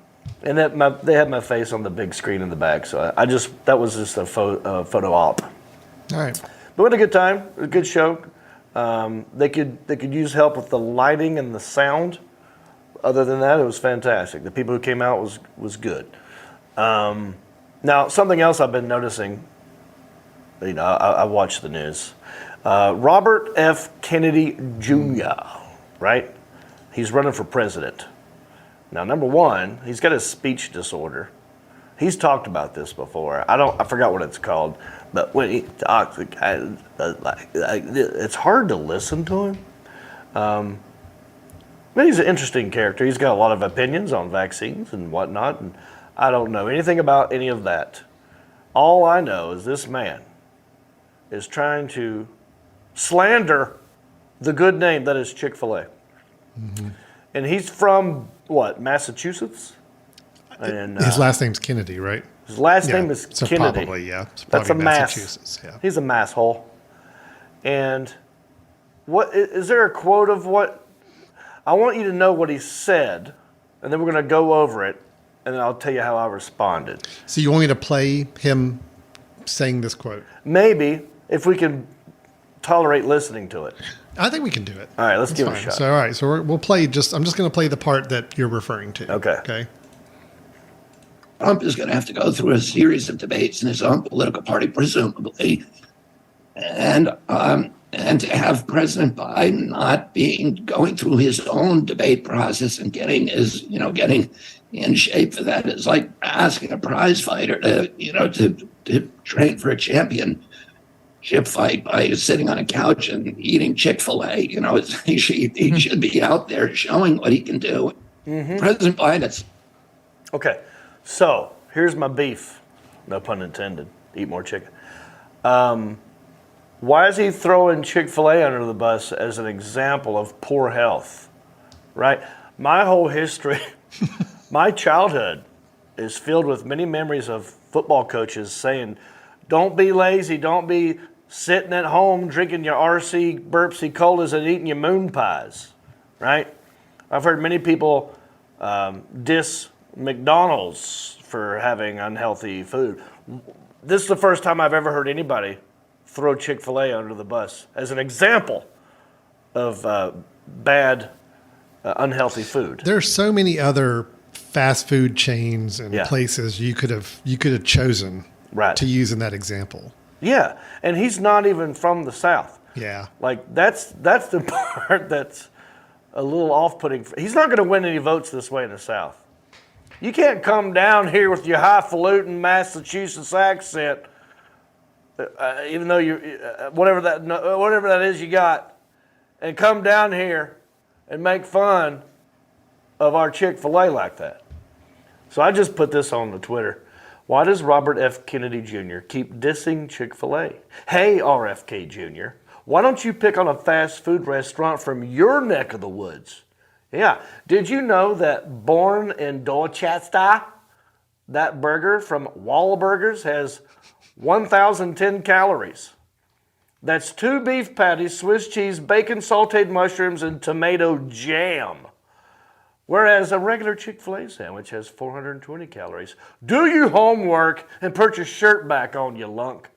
And they had my face on the big screen in the back. So that was just a photo op. All right. But we had a good time. A good show. They could use help with the lighting and the sound. Other than that, it was fantastic. The people who came out was good. Now, something else I've been noticing, I watch the news. Robert F. Kennedy Jr., right? He's running for president. Now, number one, he's got a speech disorder. He's talked about this before. I forgot what it's called, but when he talks, it's hard to listen to him. But he's an interesting character. He's got a lot of opinions on vaccines and whatnot, and I don't know anything about any of that. All I know is this man is trying to slander the good name that is Chick-Fil-A. Mm-hmm. And he's from, Massachusetts? And, his last name's Kennedy, right? His last name is Kennedy. Probably, yeah. That's a Massachusetts, mass. yeah. He's a masshole. And is there a quote of what? I want you to know what he said, and then we're going to go over it, and then I'll tell you how I responded. So you want me to play him saying this quote? Maybe, if we can tolerate listening to it. I think we can do it. All right, let's give it a shot. So, all right, so we'll play I'm just going to play the part that you're referring to. Okay. Trump is going to have to go through a series of debates in his own political party, presumably, and to have President Biden not going through his own debate process and getting in shape for that is like asking a prize fighter to train for a championship fight by sitting on a couch and eating Chick-Fil-A. He should be out there showing what he can do. Mm-hmm. President Biden. Okay, so here's my beef. No pun intended. Eat more chicken. Why is he throwing Chick-fil-A under the bus as an example of poor health, right? My whole history, my childhood is filled with many memories of football coaches saying, don't be lazy, don't be sitting at home drinking your RC Burpsy Colas and eating your moon pies, right? I've heard many people diss McDonald's for having unhealthy food. This is the first time I've ever heard anybody throw Chick-fil-A under the bus as an example of bad, unhealthy food. There's so many other fast food chains and places you could have chosen to use in that example. Yeah, and he's not even from the South. Yeah, like that's the part that's a little off-putting. He's not going to win any votes this way in the South. You can't come down here with your highfalutin Massachusetts accent. Even though you, whatever that is you got, and come down here and make fun of our Chick-fil-A like that. So I just put this on the Twitter. Why does Robert F. Kennedy Jr. keep dissing Chick-fil-A? Hey, RFK Jr., why don't you pick on a fast food restaurant from your neck of the woods? Yeah, did you know that born in Dorchester, that burger from Wahlburgers has 1,010 calories? That's 2 beef patties, Swiss cheese, bacon, sauteed mushrooms, and tomato jam. Whereas a regular Chick-fil-A sandwich has 420 calories. Do your homework and put your shirt back on, you lunk.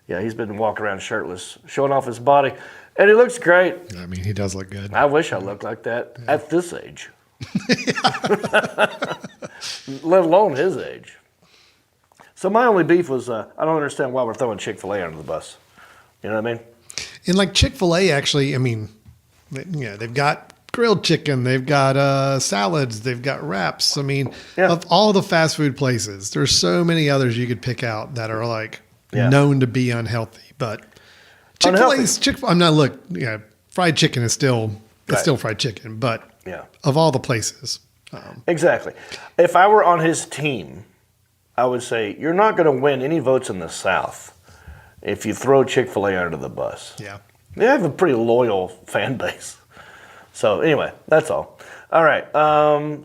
Yeah, he's been walking around shirtless, showing off his body. And he looks great. I mean, he does look good. I wish I looked like that at this age. Let alone his age. So my only beef was, I don't understand why we're throwing Chick-fil-A under the bus. You know what I mean? And like Chick-fil-A, actually, I mean, they've got grilled chicken, they've got salads, they've got wraps. I mean, of all the fast food places, there's so many others you could pick out that are like known to be unhealthy. But Chick-fil-A's, I'm not, look, fried chicken is still, it's still fried chicken, but of all the places. Exactly. If I were on his team, I would say, you're not going to win any votes in the South if you throw Chick-fil-A under the bus. Yeah. They have a pretty loyal fan base. So anyway, that's all. All right.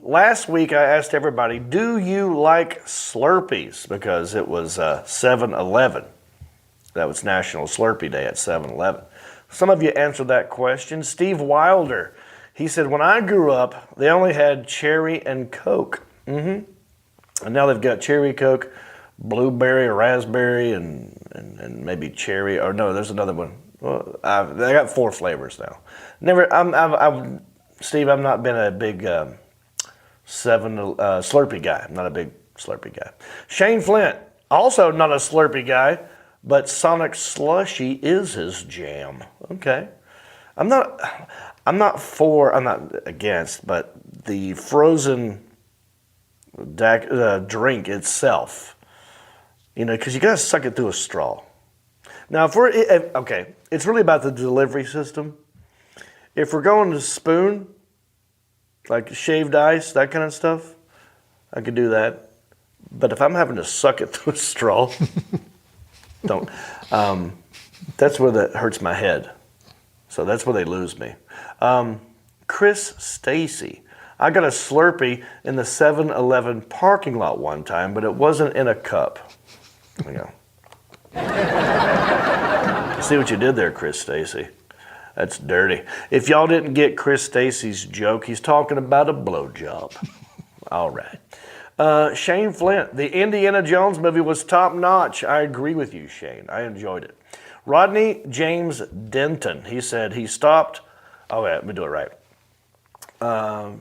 Last week I asked everybody, do you like Slurpees? Because it was 7-Eleven. That was National Slurpee Day at 7-Eleven. Some of you answered that question. Steve Wilder, he said, when I grew up, they only had cherry and Coke. And now they've got cherry Coke, blueberry, raspberry, and maybe cherry. Or no, there's another one. Well, they got 4 flavors now. Steve, I've not been a big Slurpee guy. I'm not a big Slurpee guy. Shane Flint, also not a Slurpee guy, but Sonic Slushy is his jam. Okay. I'm not against, but the frozen drink itself, because you got to suck it through a straw. Now, it's really about the delivery system. If we're going to spoon, like shaved ice, that kind of stuff, I could do that. But if I'm having to suck it through a straw, don't. That's where that hurts my head. So that's where they lose me. Chris Stacy. I got a Slurpee in the 7-Eleven parking lot one time, but it wasn't in a cup. See what you did there, Chris Stacy. That's dirty. If y'all didn't get Chris Stacy's joke, he's talking about a blowjob. All right. Shane Flint, the Indiana Jones movie was top notch. I agree with you, Shane. I enjoyed it. Rodney James Denton, he said he stopped. Oh, wait, let me do it right.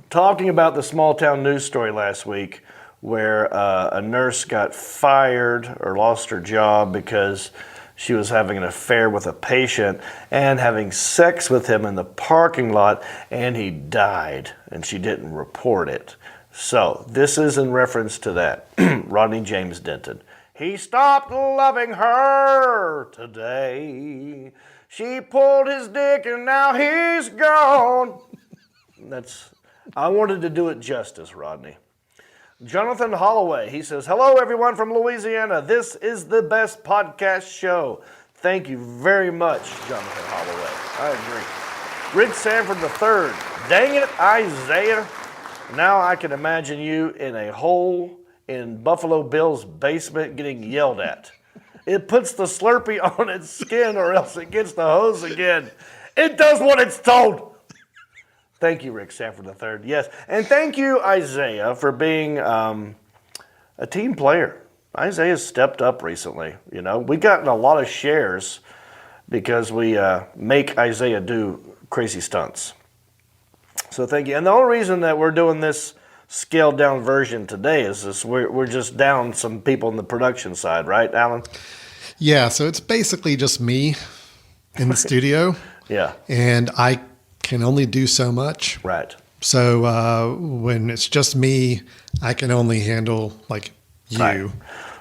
Talking about the small town news story last week where a nurse got fired or lost her job because she was having an affair with a patient and having sex with him in the parking lot, and he died, and she didn't report it. So this is in reference to that. Rodney James Denton. He stopped loving her today. She pulled his dick and now he's gone. I wanted to do it justice, Rodney. Jonathan Holloway, he says, hello everyone from Louisiana. This is the best podcast show. Thank you very much, Jonathan Holloway. I agree. Rick Sanford III, dang it, Isaiah. Now I can imagine you in a hole in Buffalo Bill's basement getting yelled at. It puts the Slurpee on its skin or else it gets the hose again. It does what it's told. Thank you, Rick Sanford III. Yes, and thank you, Isaiah, for being a team player. Isaiah's stepped up recently. We've gotten a lot of shares because we make Isaiah do crazy stunts. So thank you. And the only reason that we're doing this scaled down version today is this: we're just down some people in the production side, right, Alan? Yeah, so it's basically just me in the studio. Yeah. And I can only do so much. Right. So when it's just me, I can only handle you. Right.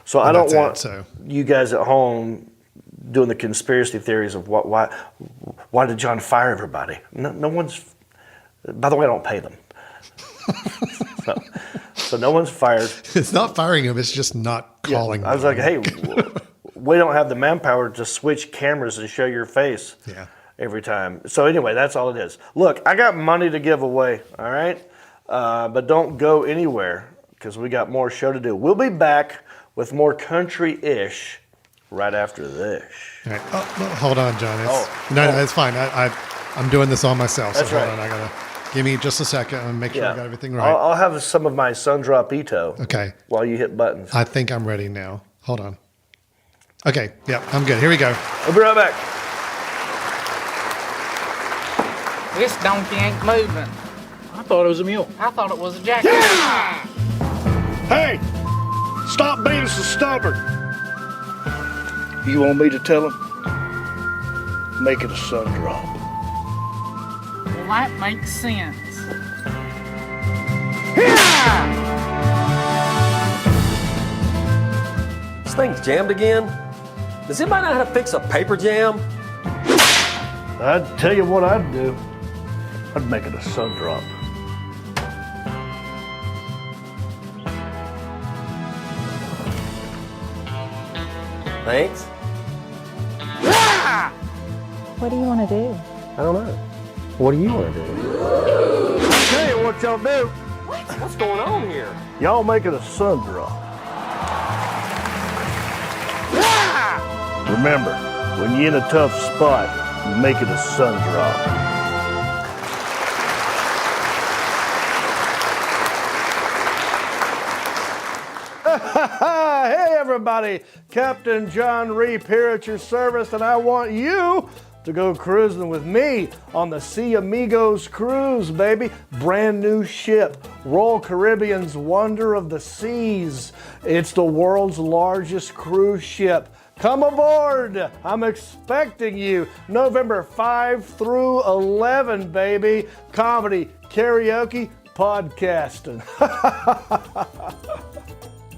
So I don't want you guys at home doing the conspiracy theories of why did John fire everybody? No one's. By the way, I don't pay them. So no one's fired. It's not firing him. It's just not calling. I was like, hey, we don't have the manpower to switch cameras and show your face every time. So anyway, that's all it is. Look, I got money to give away, all right? But don't go anywhere because we got more show to do. We'll be back with more country-ish right after this. All right. Oh, hold on, John. No, it's fine. I'm doing this all myself. So That's right. Hold on. I gotta give me just a second and make sure I got everything right. I'll have some of my sun dropito. Okay. While you hit buttons. I think I'm ready now. Hold on. Okay. Yeah, I'm good. Here we go. We'll be right back. This donkey ain't moving. I thought it was a mule. I thought it was a jacket. Yeah! Hey, stop being so stubborn. You want me to tell him? Make it a sun drop. Well, that makes sense. This thing's jammed again? Does anybody know how to fix a paper jam? I'd tell you what I'd do. I'd make it a sun drop. Thanks. What do you want to do? I don't know. What do you want to do? I'll tell you what y'all do. What's going on here? Y'all make it a sun drop. Remember, when you're in a tough spot, you make it a sun drop. Hey everybody, Captain John Reap here at your service, and I want you to go cruising with me on the Sea Amigos cruise, baby. Brand new ship, Royal Caribbean's Wonder of the Seas. It's the world's largest cruise ship. Come aboard! I'm expecting you November 5 through 11, baby. Comedy, karaoke, podcasting.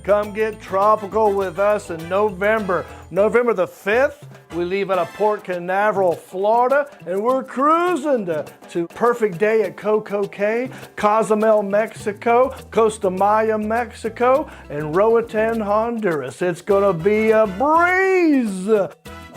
Come get tropical with us in November. November the 5th, we leave out of Port Canaveral, Florida, and we're cruising to Perfect Day at Coco Cay, Cozumel, Mexico, Costa Maya, Mexico, and Roatan, Honduras. It's gonna be a breeze.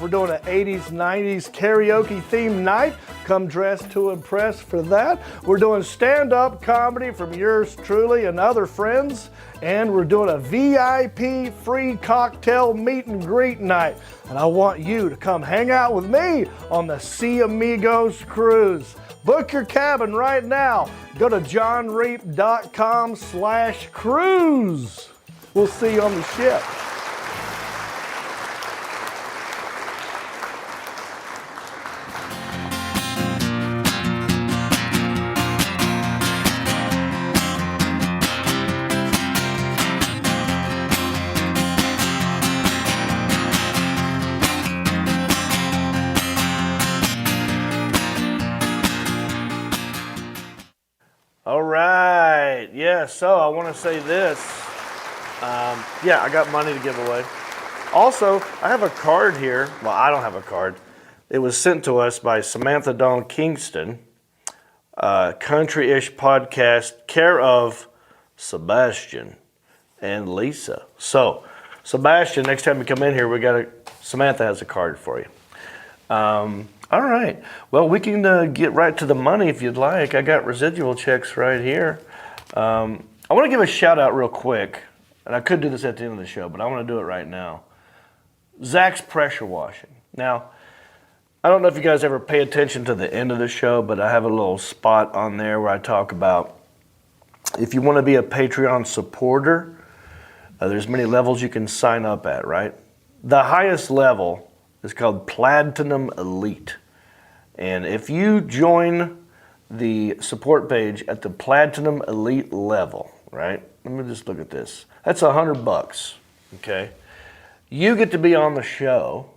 We're doing an 80s, 90s karaoke themed night. Come dressed to impress for that. We're doing stand-up comedy from yours truly and other friends. And we're doing a VIP free cocktail meet and greet night. And I want you to come hang out with me on the Sea Amigos cruise. Book your cabin right now. Go to johnreap.com/cruise. We'll see you on the ship. All right, yeah, so I want to say this. I got money to give away. Also, I have a card here. Well, I don't have a card. It was sent to us by Samantha Dawn Kingston, Country-ish podcast, care of Sebastian and Lisa. So, Sebastian, next time you come in here, Samantha has a card for you. All right. Well, we can get right to the money if you'd like. I got residual checks right here. I want to give a shout out real quick, and I could do this at the end of the show, but I want to do it right now. Zach's Pressure Washing. Now, I don't know if you guys ever pay attention to the end of the show, but I have a little spot on there where I talk about if you want to be a Patreon supporter, there's many levels you can sign up at, right? The highest level is called Platinum Elite. And if you join the support page at the Platinum Elite level, right? Let me just look at this. That's $100, okay? You get to be on the show,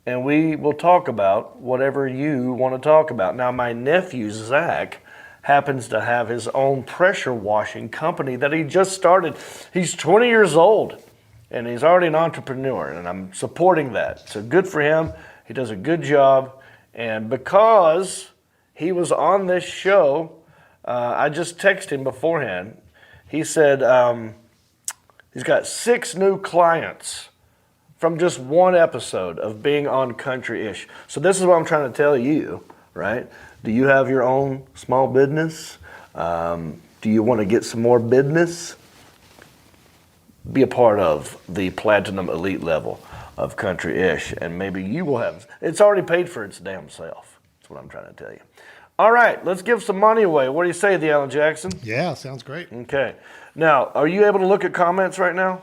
and we will talk about whatever you want to talk about. Now, my nephew, Zach, happens to have his own pressure washing company that he just started. He's 20 years old. And he's already an entrepreneur, and I'm supporting that. So good for him. He does a good job. And because he was on this show, I just texted him beforehand. He said he's got 6 new clients from just one episode of being on Country-ish. So this is what I'm trying to tell you, right? Do you have your own small business? Do you want to get some more business? Be a part of the Platinum Elite level of Country-ish, and maybe you will have. It's already paid for its damn self. That's what I'm trying to tell you. All right, let's give some money away. What do you say, the Alan Jackson? Yeah, sounds great. Okay. Now, are you able to look at comments right now?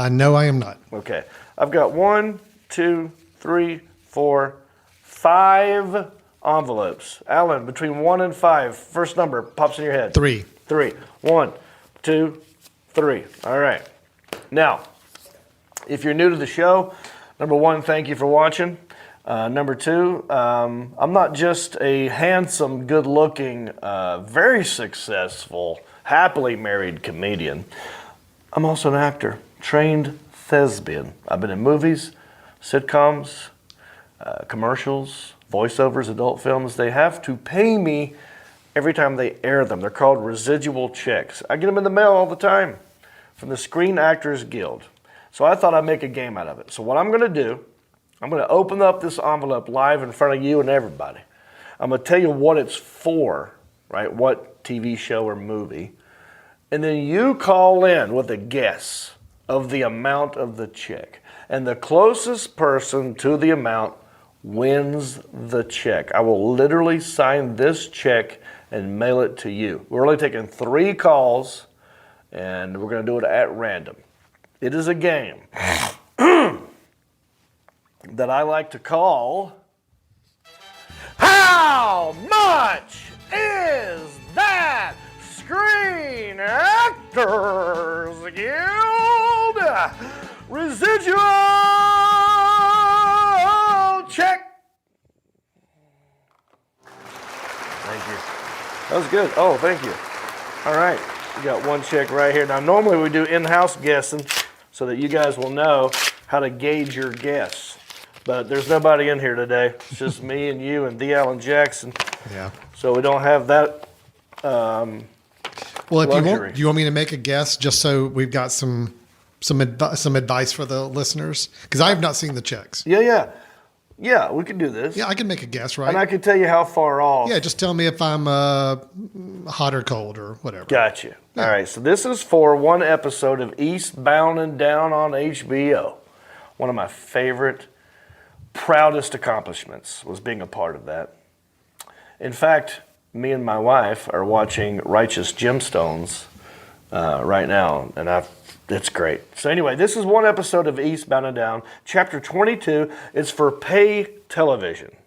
No, I am not. Okay. I've got 1, 2, 3, 4, 5 envelopes. Alan, between 1 and 5, first number pops in your head. 3. 3. 1, 2, 3. All right. Now, if you're new to the show, number 1, thank you for watching. Number 2, I'm not just a handsome, good-looking, very successful, happily married comedian. I'm also an actor, trained thespian. I've been in movies, sitcoms, commercials, voiceovers, adult films. They have to pay me every time they air them. They're called residual checks. I get them in the mail all the time from the Screen Actors Guild. So I thought I'd make a game out of it. So what I'm going to do, I'm going to open up this envelope live in front of you and everybody. I'm going to tell you what it's for, right? What TV show or movie. And then you call in with a guess of the amount of the check. And the closest person to the amount wins the check. I will literally sign this check and mail it to you. We're only taking 3 calls, and we're going to do it at random. It is a game that I like to call, How Much Is That Screen Actors Guild Residual Check? Thank you. That was good. Oh, thank you. All right. We got 1 check right here. Now, normally we do in-house guessing so that you guys will know how to gauge your guess. But there's nobody in here today. It's just me and you and the Alan Jackson. Yeah. So we don't have that well, if luxury. do you want me to make a guess just so we've got some advice for the listeners? Because I have not seen the checks. Yeah, we can do this. Yeah, I can make a guess, right? And I can tell you how far off. Yeah, just tell me if I'm hot or cold or whatever. Got you. Yeah. All right, so this is for 1 episode of Eastbound and Down on HBO. One of my favorite, proudest accomplishments was being a part of that. In fact, me and my wife are watching Righteous Gemstones right now, and it's great. So anyway, this is 1 episode of Eastbound and Down. Chapter 22 is for pay television.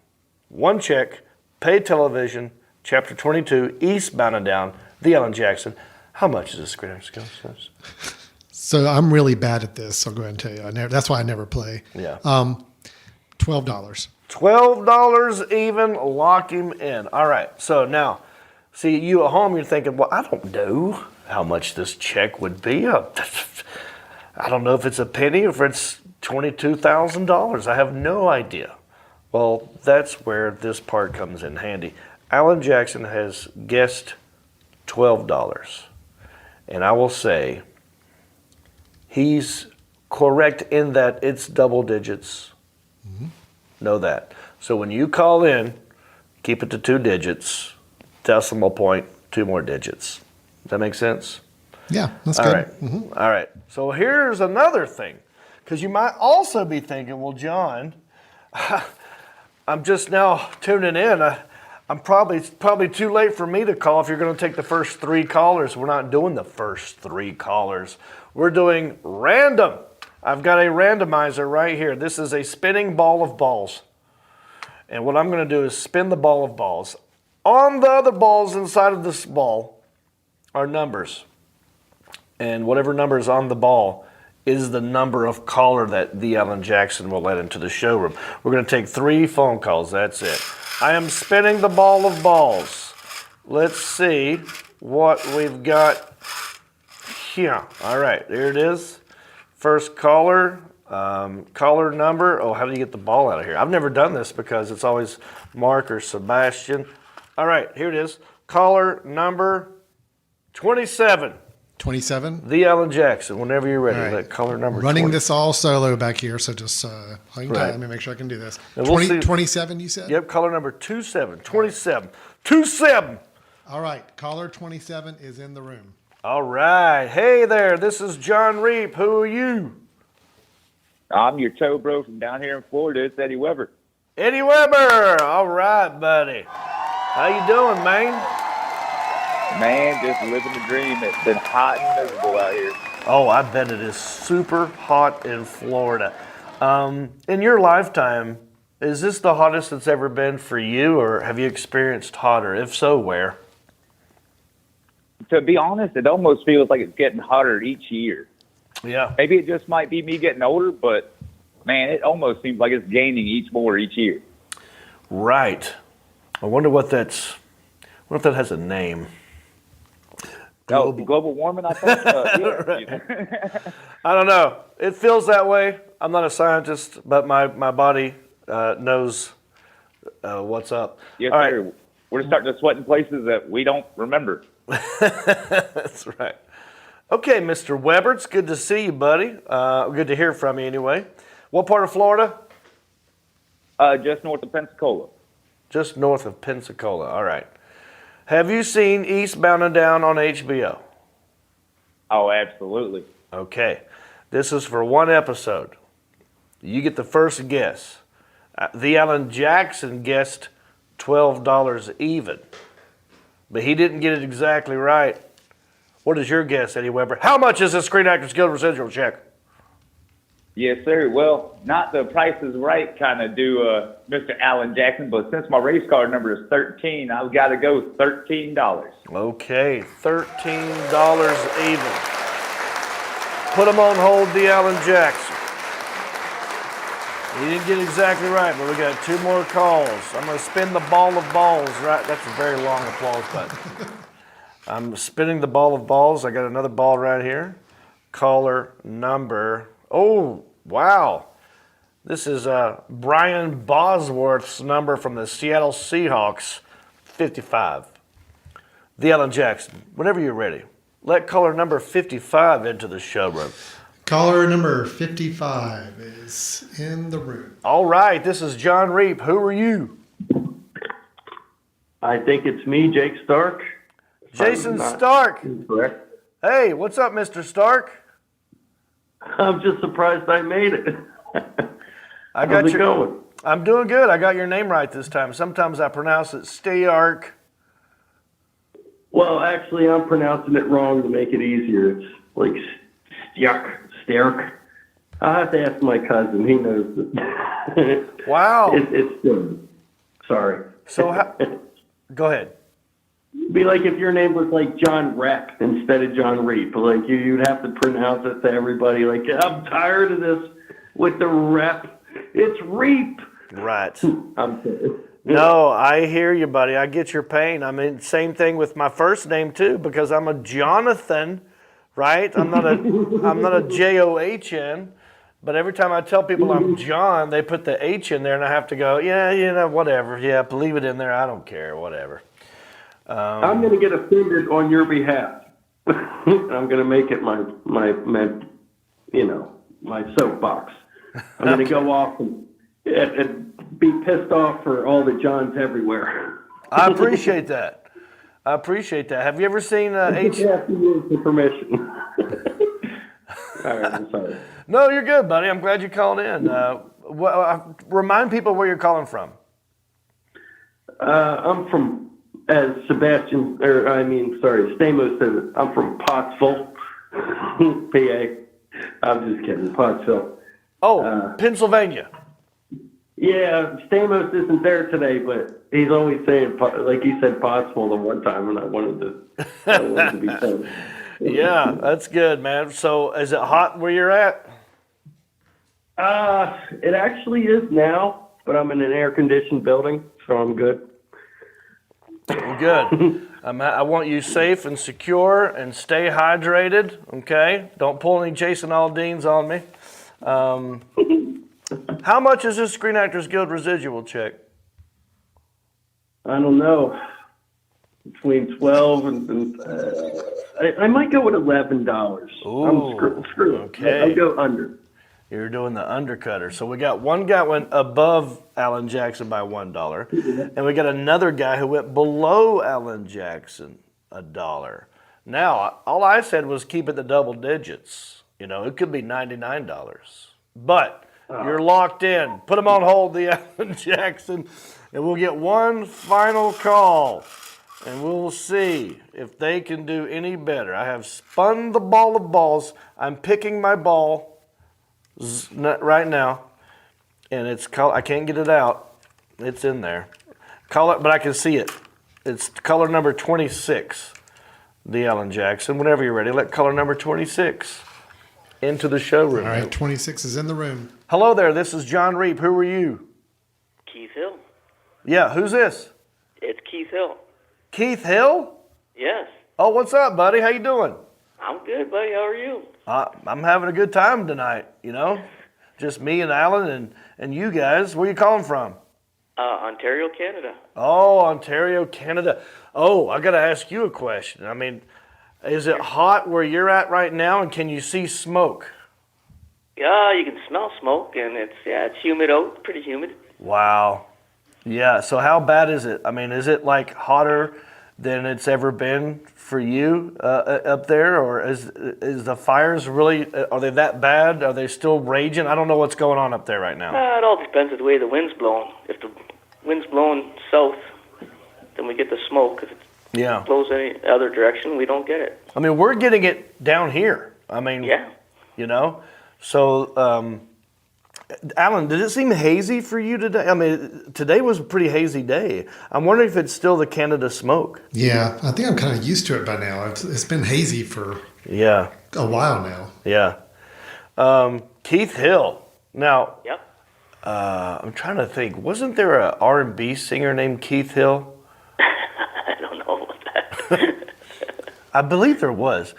1 check, pay television, chapter 22, Eastbound and Down, the Alan Jackson. How much is this Screen Actors Guild? So I'm really bad at this. I'll go ahead and tell you. That's why I never play. Yeah. $12. $12 even, lock him in. All right, so now, see, you at home, you're thinking, well, I don't know how much this check would be. I don't know if it's a penny or if it's $22,000. I have no idea. Well, that's where this part comes in handy. Alan Jackson has guessed $12. And I will say he's correct in that it's double digits. Mm-hmm. Know that. So when you call in, keep it to 2 digits, decimal point, 2 more digits. Does that make sense? Yeah, that's all good. Right. Mm-hmm. All right. So here's another thing, because you might also be thinking, well, John, I'm just now tuning in. I'm probably too late for me to call if you're going to take the first 3 callers. We're not doing the first 3 callers. We're doing random. I've got a randomizer right here. This is a spinning ball of balls. And what I'm going to do is spin the ball of balls. On the other balls inside of this ball are numbers. And whatever number is on the ball is the number of caller that the Alan Jackson will let into the showroom. We're going to take 3 phone calls. That's it. I am spinning the ball of balls. Let's see what we've got here. All right, there it is. First caller, caller number. Oh, how do you get the ball out of here? I've never done this because it's always Mark or Sebastian. All right, here it is. Caller number 27. 27. The Alan Jackson, whenever you're ready. All right. That color number Running 20. this all solo back here, so just hang tight. Let me make sure I can do this. 27, you said? Yep, color number 27. 27. 27. All right, caller 27 is in the room. All right. Hey there, this is John Reap. Who are you? I'm your tow bro from down here in Florida. It's Eddie Weber. Eddie Weber. All right, buddy. How you doing, man? Man, just living the dream. It's been hot and miserable out here. Oh, I bet it is super hot in Florida. In your lifetime, is this the hottest it's ever been for you, or have you experienced hotter? If so, where? To be honest, it almost feels like it's getting hotter each year. Yeah. Maybe it just might be me getting older, but man, it almost seems like it's gaining each year. Right. I wonder what that's. What if that has a name? Global warming, I think. I don't know. It feels that way. I'm not a scientist, but my body knows what's up. Yes, All sir. right. We're starting to sweat in places that we don't remember. That's right. Okay, Mr. Weber, it's good to see you, buddy. Good to hear from you anyway. What part of Florida? Just north of Pensacola. Just north of Pensacola. All right. Have you seen Eastbound and Down on HBO? Oh, absolutely. Okay. This is for one episode. You get the first guess. The Alan Jackson guessed $12 even, but he didn't get it exactly right. What is your guess, Eddie Weber? How much is the Screen Actors Guild residual check? Yes, sir. Well, not the Price is Right kind of do Mr. Alan Jackson, but since my race car number is 13, I've got to go $13. Okay, $13 even. Put him on hold, the Alan Jackson. He didn't get exactly right, but we got two more calls. I'm going to spin the ball of balls, right? That's a very long applause button. I'm spinning the ball of balls. I got another ball right here. Caller number, oh, wow. This is Brian Bosworth's number from the Seattle Seahawks, 55. The Alan Jackson, whenever you're ready, let caller number 55 into the showroom. Caller number 55 is in the room. All right, this is John Reap. Who are you? I think it's me, Jake Stark. Jason Stark. Correct. Hey, what's up, Mr. Stark? I'm just surprised I made it. How's it going? I'm doing good. I got your name right this time. Sometimes I pronounce it Stark. Well, actually, I'm pronouncing it wrong to make it easier. It's like Stark. I have to ask my cousin. He knows it. Wow. It's sorry. So, go ahead. It'd be like if your name was like John Rep instead of John Reap. Like you'd have to pronounce it to everybody. Like, I'm tired of this with the rep. It's Reap. Right. I'm kidding. No, I hear you, buddy. I get your pain. I mean, same thing with my first name too, because I'm a Jonathan, right? I'm not a John, but every time I tell people I'm John, they put the H in there, and I have to go, yeah, whatever. Yeah, leave it in there. I don't care, whatever. I'm going to get offended on your behalf. I'm going to make it my soapbox. I'm going to go off and be pissed off for all the Johns everywhere. I appreciate that. Have you ever seen H? You have to use the permission. All right, I'm sorry. No, you're good, buddy. I'm glad you called in. Remind people where you're calling from. I'm from, as Stamos says it, I'm from Pottsville, PA. I'm just kidding, Pottsville. Oh, Pennsylvania. Yeah, Stamos isn't there today, but he's always saying, like he said Pottsville the one time, and I wanted to be told. Yeah, that's good, man. So is it hot where you're at? It actually is now, but I'm in an air-conditioned building, so I'm good. Good. I want you safe and secure and stay hydrated, okay? Don't pull any Jason Aldeans on me. How much is this Screen Actors Guild residual check? I don't know. Between 12 and I might go with $11. Ooh, screw it. okay. I'll go under. You're doing the undercutter. So we got one guy went above Alan Jackson by $1, and we got another guy who went below Alan Jackson $1. Now, all I said was keep it the double digits. You know, it could be $99, but you're locked in. Put them on hold, the Alan Jackson, and we'll get one final call, and we'll see if they can do any better. I have spun the ball of balls. I'm picking my ball right now, and I can't get it out. It's in there. Color, but I can see it. It's color number 26, the Alan Jackson. Whenever you're ready, let color number 26 into the showroom. All right, 26 is in the room. Hello there, this is John Reap. Who are you? Keith Hill. Yeah, who's this? It's Keith Hill. Keith Hill? Yes. Oh, what's up, buddy? How you doing? I'm good, buddy. How are you? I'm having a good time tonight, you know? Just me and Alan and you guys. Where you calling from? Ontario, Canada. Oh, Ontario, Canada. Oh, I got to ask you a question. I mean, is it hot where you're at right now, and can you see smoke? Yeah, you can smell smoke, and it's humid out, pretty humid. Wow. Yeah, so how bad is it? I mean, is it like hotter than it's ever been for you up there, or is the fires really, are they that bad? Are they still raging? I don't know what's going on up there right now. It all depends on the way the wind's blowing. If the wind's blowing south, then we get the smoke. If it blows any other direction, we don't get it. I mean, we're getting it down here. I mean, you know, so Alan, did it seem hazy for you today? I mean, today was a pretty hazy day. I'm wondering if it's still the Canada smoke. Yeah, I think I'm kind of used to it by now. It's been hazy for a while now. Yeah. Keith Hill. Now, Yep. I'm trying to think. Wasn't there a R&B singer named Keith Hill? I don't know about that. I believe there was.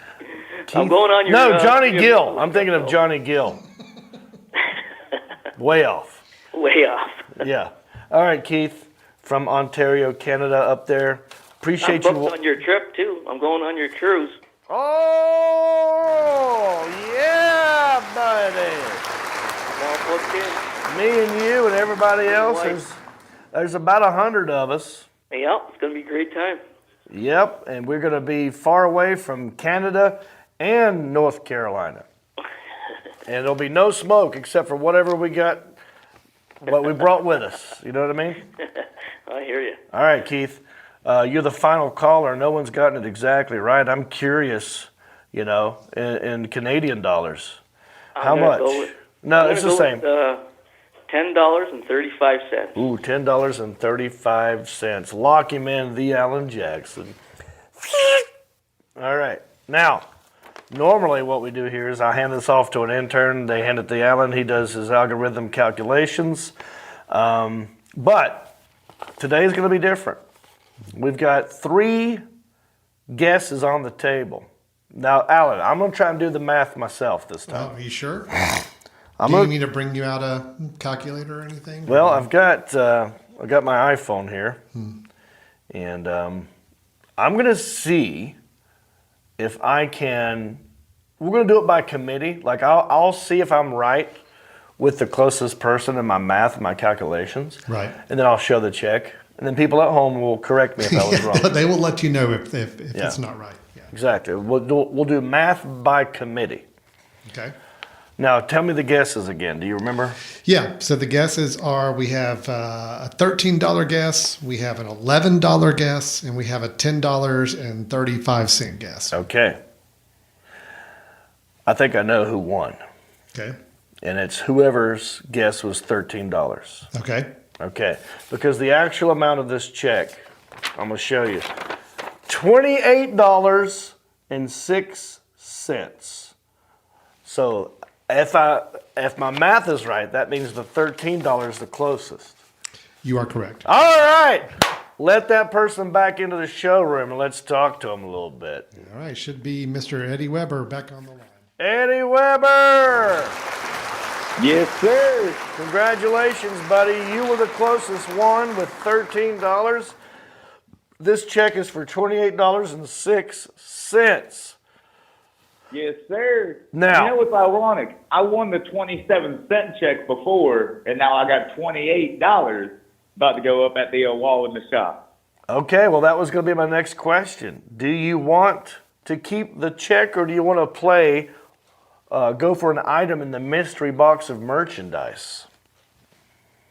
I'm going on your... No, Johnny Gill. I'm thinking of Johnny Gill. Way off. Way off. Yeah. All right, Keith, from Ontario, Canada, up there. Appreciate you. I'm booked on your trip, too. I'm going on your cruise. Oh, yeah, buddy. I'm all booked in. Me and you and everybody else. There's about 100 of us. Yeah, it's going to be a great time. Yep, and we're going to be far away from Canada and North Carolina. And there'll be no smoke except for whatever we got, what we brought with us. You know what I mean? I hear you. All right, Keith. You're the final caller. No one's gotten it exactly right. I'm curious, you know, in Canadian dollars. How much? No, it's the same. $10.35. Ooh, $10.35. Lock him in, the Alan Jackson. All right. Now, normally what we do here is I hand this off to an intern. They hand it to Alan. He does his algorithm calculations. But today is going to be different. We've got 3 guesses on the table. Now, Alan, I'm going to try and do the math myself this time. Oh, are you sure? Do you need to bring you out a calculator or anything? Well, I've got my iPhone here, and I'm going to see if I can. We're going to do it by committee. Like I'll see if I'm right with the closest person in my math and my calculations. Right. And then I'll show the check, and then people at home will correct me if I was wrong. They will let you know if it's not right. Yeah. Exactly. We'll do math by committee. Okay. Now, tell me the guesses again. Do you remember? Yeah. So the guesses are: we have a $13 guess, we have an $11 guess, and we have a $10.35 guess. Okay. I think I know who won. Okay. And it's whoever's guess was $13. Okay. Okay. Because the actual amount of this check, I'm going to show you, $28.06. So if my math is right, that means the $13 is the closest. You are correct. All right. Let that person back into the showroom and let's talk to him a little bit. All right. Should be Mr. Eddie Weber back on the line. Eddie Weber. Yes, sir. Congratulations, buddy. You were the closest one with $13. This check is for $28.06. Yes, sir. Now, you know what's ironic? I won the 27-cent check before, and now I got $28 about to go up at the wall in the shop. Okay, well, that was going to be my next question. Do you want to keep the check, or do you want to go for an item in the mystery box of merchandise?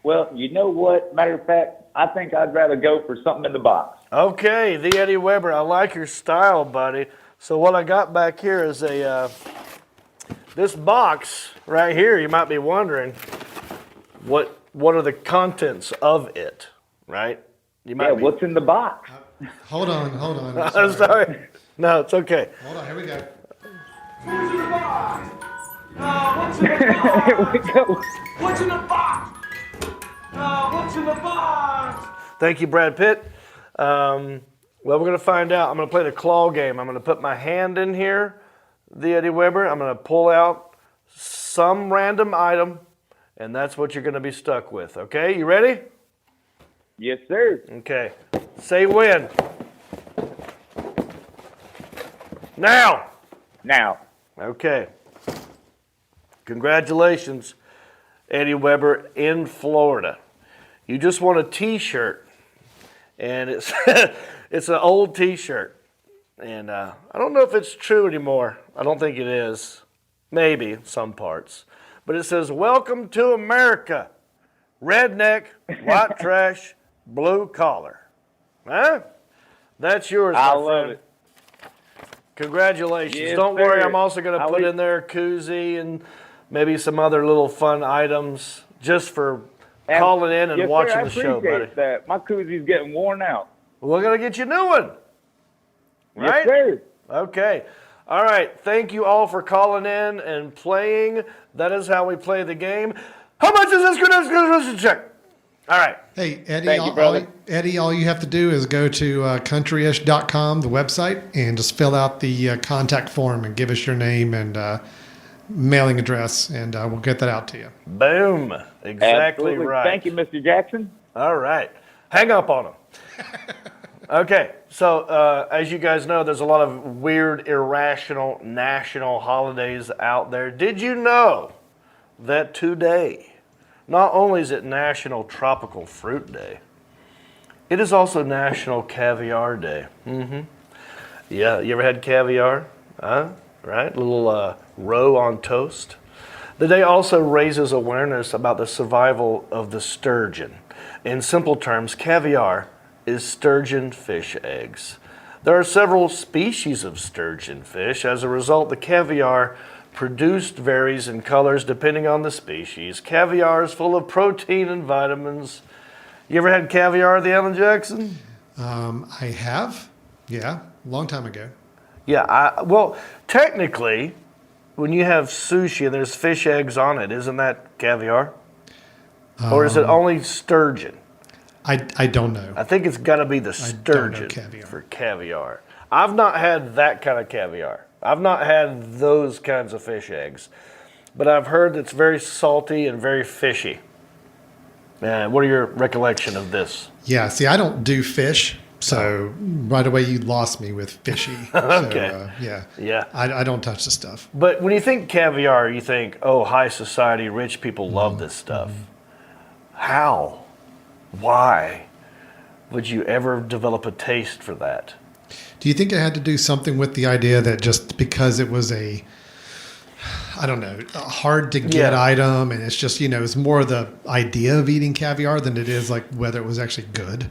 Well, you know what? Matter of fact, I think I'd rather go for something in the box. Okay, the Eddie Weber. I like your style, buddy. So what I got back here is this box right here. You might be wondering what are the contents of it, right? What's in the box? Hold on. I'm sorry. No, it's okay. Hold on, here we go. What's in the box? What's in the box? Here we go. What's in the box? What's in the box? Thank you, Brad Pitt. Well, we're going to find out. I'm going to play the claw game. I'm going to put my hand in here, the Eddie Weber. I'm going to pull out some random item, and that's what you're going to be stuck with. Okay, you ready? Yes, sir. Okay. Say when. Now. Now. Okay. Congratulations, Eddie Weber in Florida. You just won a T-shirt, and it's it's an old T-shirt, and I don't know if it's true anymore. I don't think it is. Maybe some parts, but it says "Welcome to America, redneck, white trash, blue collar." Huh? That's yours, I my love friend. it. Congratulations. Yes, Don't worry, sir. I'm also going to put in there a koozie and maybe some other little fun items just for calling in and watching the show, buddy. I appreciate that. My koozie's getting worn out. We're going to get you a new one. Right? Yes, sir. Okay. All right. Thank you all for calling in and playing. That is how we play the game. How much is this going to check? All right. Hey, Eddie, Thank you, brother. all you have to do is go to countryish.com, the website, and just fill out the contact form and give us your name and mailing address, and we'll get that out to you. Boom. Exactly Absolutely. right. Thank you, Mr. Jackson. All right. Hang up on him. Okay. So, as you guys know, there's a lot of weird, irrational national holidays out there. Did you know that today, not only is it National Tropical Fruit Day, it is also National Caviar Day. Mm-hmm. Yeah, you ever had caviar? Right? A little roe on toast. The day also raises awareness about the survival of the sturgeon. In simple terms, caviar is sturgeon fish eggs. There are several species of sturgeon fish. As a result, the caviar produced varies in colors depending on the species. Caviar is full of protein and vitamins. You ever had caviar, the Alan Jackson? I have. Yeah, a long time ago. Yeah, well, technically, when you have sushi and there's fish eggs on it, isn't that caviar? Or is it only sturgeon? I don't know. I think it's got to be the sturgeon for caviar. I've not had that kind of caviar. I've not had those kinds of fish eggs, but I've heard it's very salty and very fishy. What are your recollection of this? Yeah, see, I don't do fish, so right away you lost me with fishy. Okay. So, yeah. I don't touch the stuff. But when you think caviar, you think, oh, high society, rich people love this stuff. How? Why would you ever develop a taste for that? Do you think it had to do something with the idea that just because it was a hard to get item, and it's just, it's more the idea of eating caviar than it is like whether it was actually good?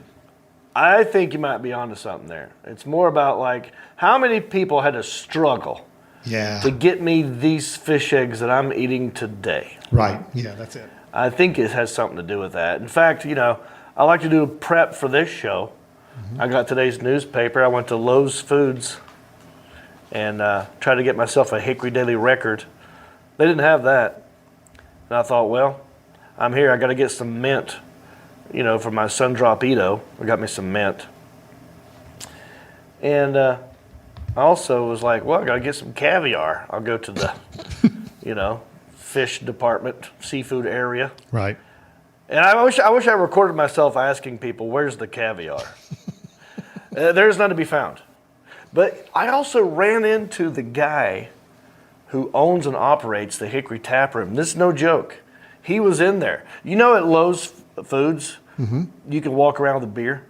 I think you might be onto something there. It's more about like how many people had to struggle to get me these fish eggs that I'm eating today. Right. Yeah, that's it. I think it has something to do with that. In fact, I like to do a prep for this show. Mm-hmm. I got today's newspaper. I went to Lowe's Foods and tried to get myself a Hickory Daily Record. They didn't have that. And I thought, well, I'm here. I got to get some mint, for my Sun-Drop-Ito. I got me some mint. And I also was like, well, I got to get some caviar. I'll go to the, fish department, seafood area. Right. And I wish I recorded myself asking people, where's the caviar? There's none to be found. But I also ran into the guy who owns and operates the Hickory Tap Room. This is no joke. He was in there. You know, at Lowe's Foods, you can walk around with a beer.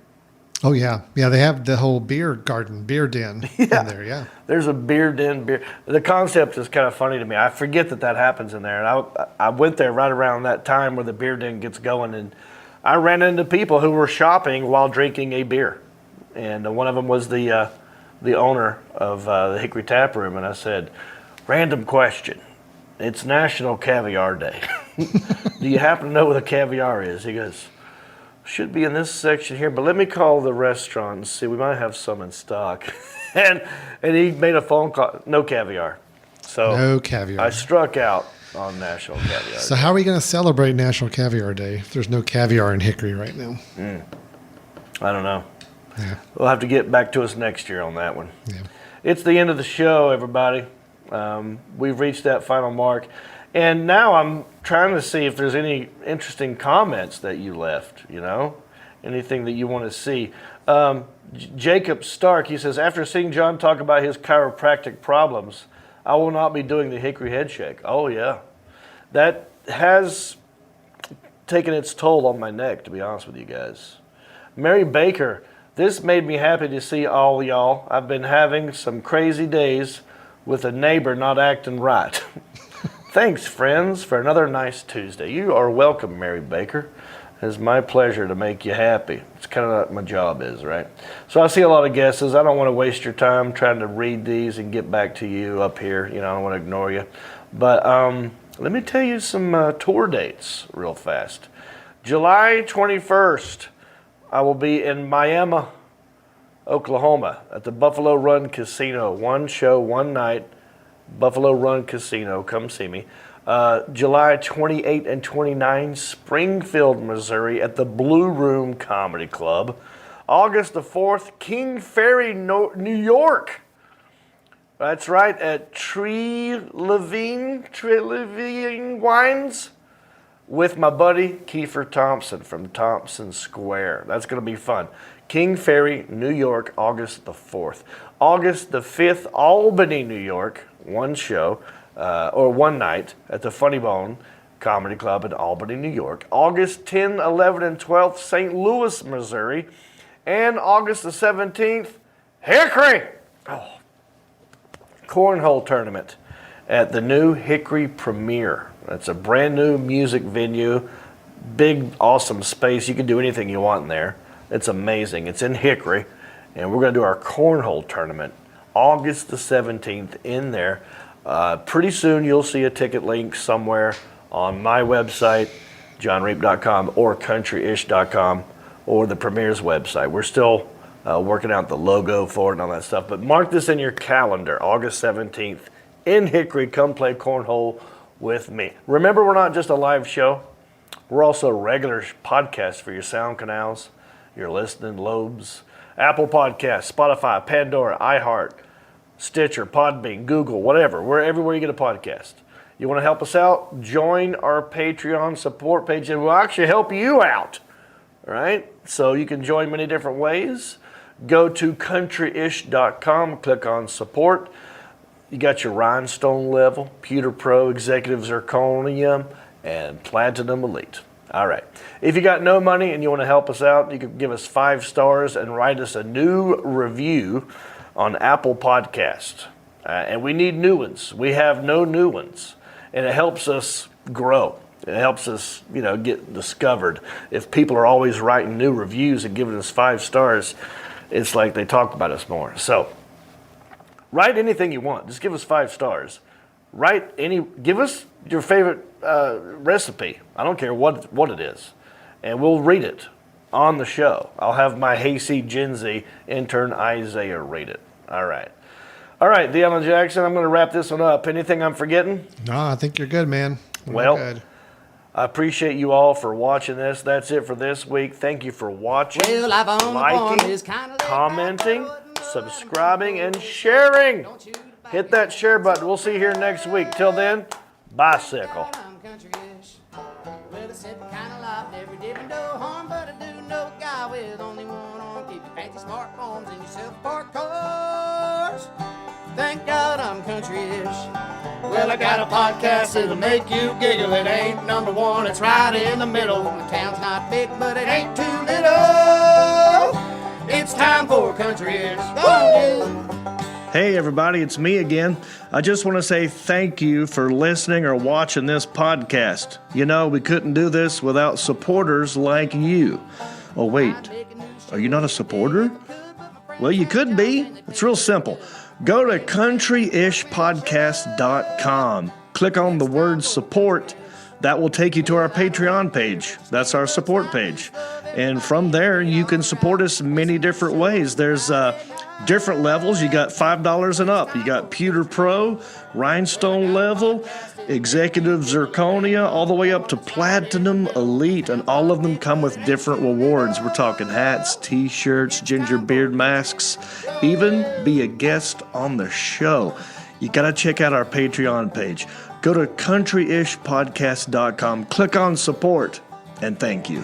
Oh, yeah. Yeah, they have the whole beer garden, beer den in there, yeah. There's a beer den. The concept is kind of funny to me. I forget that happens in there. And I went there right around that time where the beer den gets going, and I ran into people who were shopping while drinking a beer. And one of them was the owner of the Hickory Tap Room, and I said, random question. It's National Caviar Day. Do you happen to know what a caviar is? He goes, should be in this section here, but let me call the restaurant and see. We might have some in stock. and he made a phone call. No caviar. So no caviar. I struck out on National Caviar So Day. how are we going to celebrate National Caviar Day if there's no caviar in Hickory right now? I don't know. Yeah. We'll have to get back to us next year on that one. Yeah. It's the end of the show, everybody. We've reached that final mark. And now I'm trying to see if there's any interesting comments that you left, anything that you want to see. Jacob Stark, he says, after seeing John talk about his chiropractic problems, I will not be doing the Hickory head shake. Oh, yeah. That has taken its toll on my neck, to be honest with you guys. Mary Baker, this made me happy to see all y'all. I've been having some crazy days with a neighbor not acting right. Thanks, friends, for another nice Tuesday. You are welcome, Mary Baker. It's my pleasure to make you happy. It's kind of like my job is, right? So I see a lot of guesses. I don't want to waste your time trying to read these and get back to you up here. I don't want to ignore you. But let me tell you some tour dates real fast. July 21st, I will be in Miami, Oklahoma at the Buffalo Run Casino. One show, one night. Buffalo Run Casino, come see me. July 28 and 29, Springfield, Missouri at the Blue Room Comedy Club. August the 4th, King Ferry, New York. That's right, at Tree Levine Wines with my buddy Kiefer Thompson from Thompson Square. That's going to be fun. King Ferry, New York, August the 4th. August the 5th, Albany, New York. One show, or one night at the Funny Bone Comedy Club in Albany, New York. August 10, 11, and 12th, St. Louis, Missouri. And August the 17th, Hickory! Cornhole Tournament at the new Hickory Premier. That's a brand new music venue, big, awesome space. You can do anything you want in there. It's amazing. It's in Hickory, and we're going to do our Cornhole Tournament August the 17th in there. Pretty soon you'll see a ticket link somewhere on my website, johnreap.com, or countryish.com, or the Premier's website. We're still working out the logo for it and all that stuff, but mark this in your calendar, August 17th in Hickory. Come play cornhole with me. Remember, we're not just a live show. We're also a regular podcast for your sound canals, your listening lobes. Apple Podcasts, Spotify, Pandora, iHeart, Stitcher, Podbean, Google, whatever. We're everywhere you get a podcast. You want to help us out? Join our Patreon support page, and we'll actually help you out. All right? So you can join many different ways. Go to countryish.com, click on support. You got your Rhinestone level, Pewter Pro, Executive Zirconium, and Platinum Elite. All right. If you got no money and you want to help us out, you can give us 5 stars and write us a new review on Apple Podcasts. And we need new ones. We have no new ones. And it helps us grow. It helps us, get discovered. If people are always writing new reviews and giving us 5 stars, it's like they talk about us more. So write anything you want. Just give us 5 stars. Give us your favorite recipe. I don't care what it is. And we'll read it on the show. I'll have my Hayseed Gen Z intern Isaiah read it. All right, D. Allen Jackson, I'm going to wrap this one up. Anything I'm forgetting? No, I think you're good, man. Good. I appreciate you all for watching this. That's it for this week. Thank you for watching, liking, commenting, subscribing, and sharing. Hit that share button. We'll see you here next week. Till then, bicycle. Every dip and no harm, but I do know a guy with only one arm. Keep your fancy smartphones and your self-parked cars. Thank God I'm country-ish. Well, I got a podcast that'll make you giggle. It ain't number one, it's right in the middle. The town's not big, but it ain't too little. It's time for Country-ish. Hey everybody, it's me again. I just want to say thank you for listening or watching this podcast. You know, we couldn't do this without supporters like you. Oh wait, are you not a supporter? Well, you could be. It's real simple. Go to countryishpodcast.com. Click on the word support. That will take you to our Patreon page. That's our support page. And from there, you can support us many different ways. There's different levels. You got $5 and up. You got Pewter Pro, Rhinestone level, Executive Zirconia, all the way up to Platinum Elite, and all of them come with different rewards. We're talking hats, t-shirts, ginger beard masks, even be a guest on the show. You got to check out our Patreon page. Go to countryishpodcast.com, click on support, and thank you.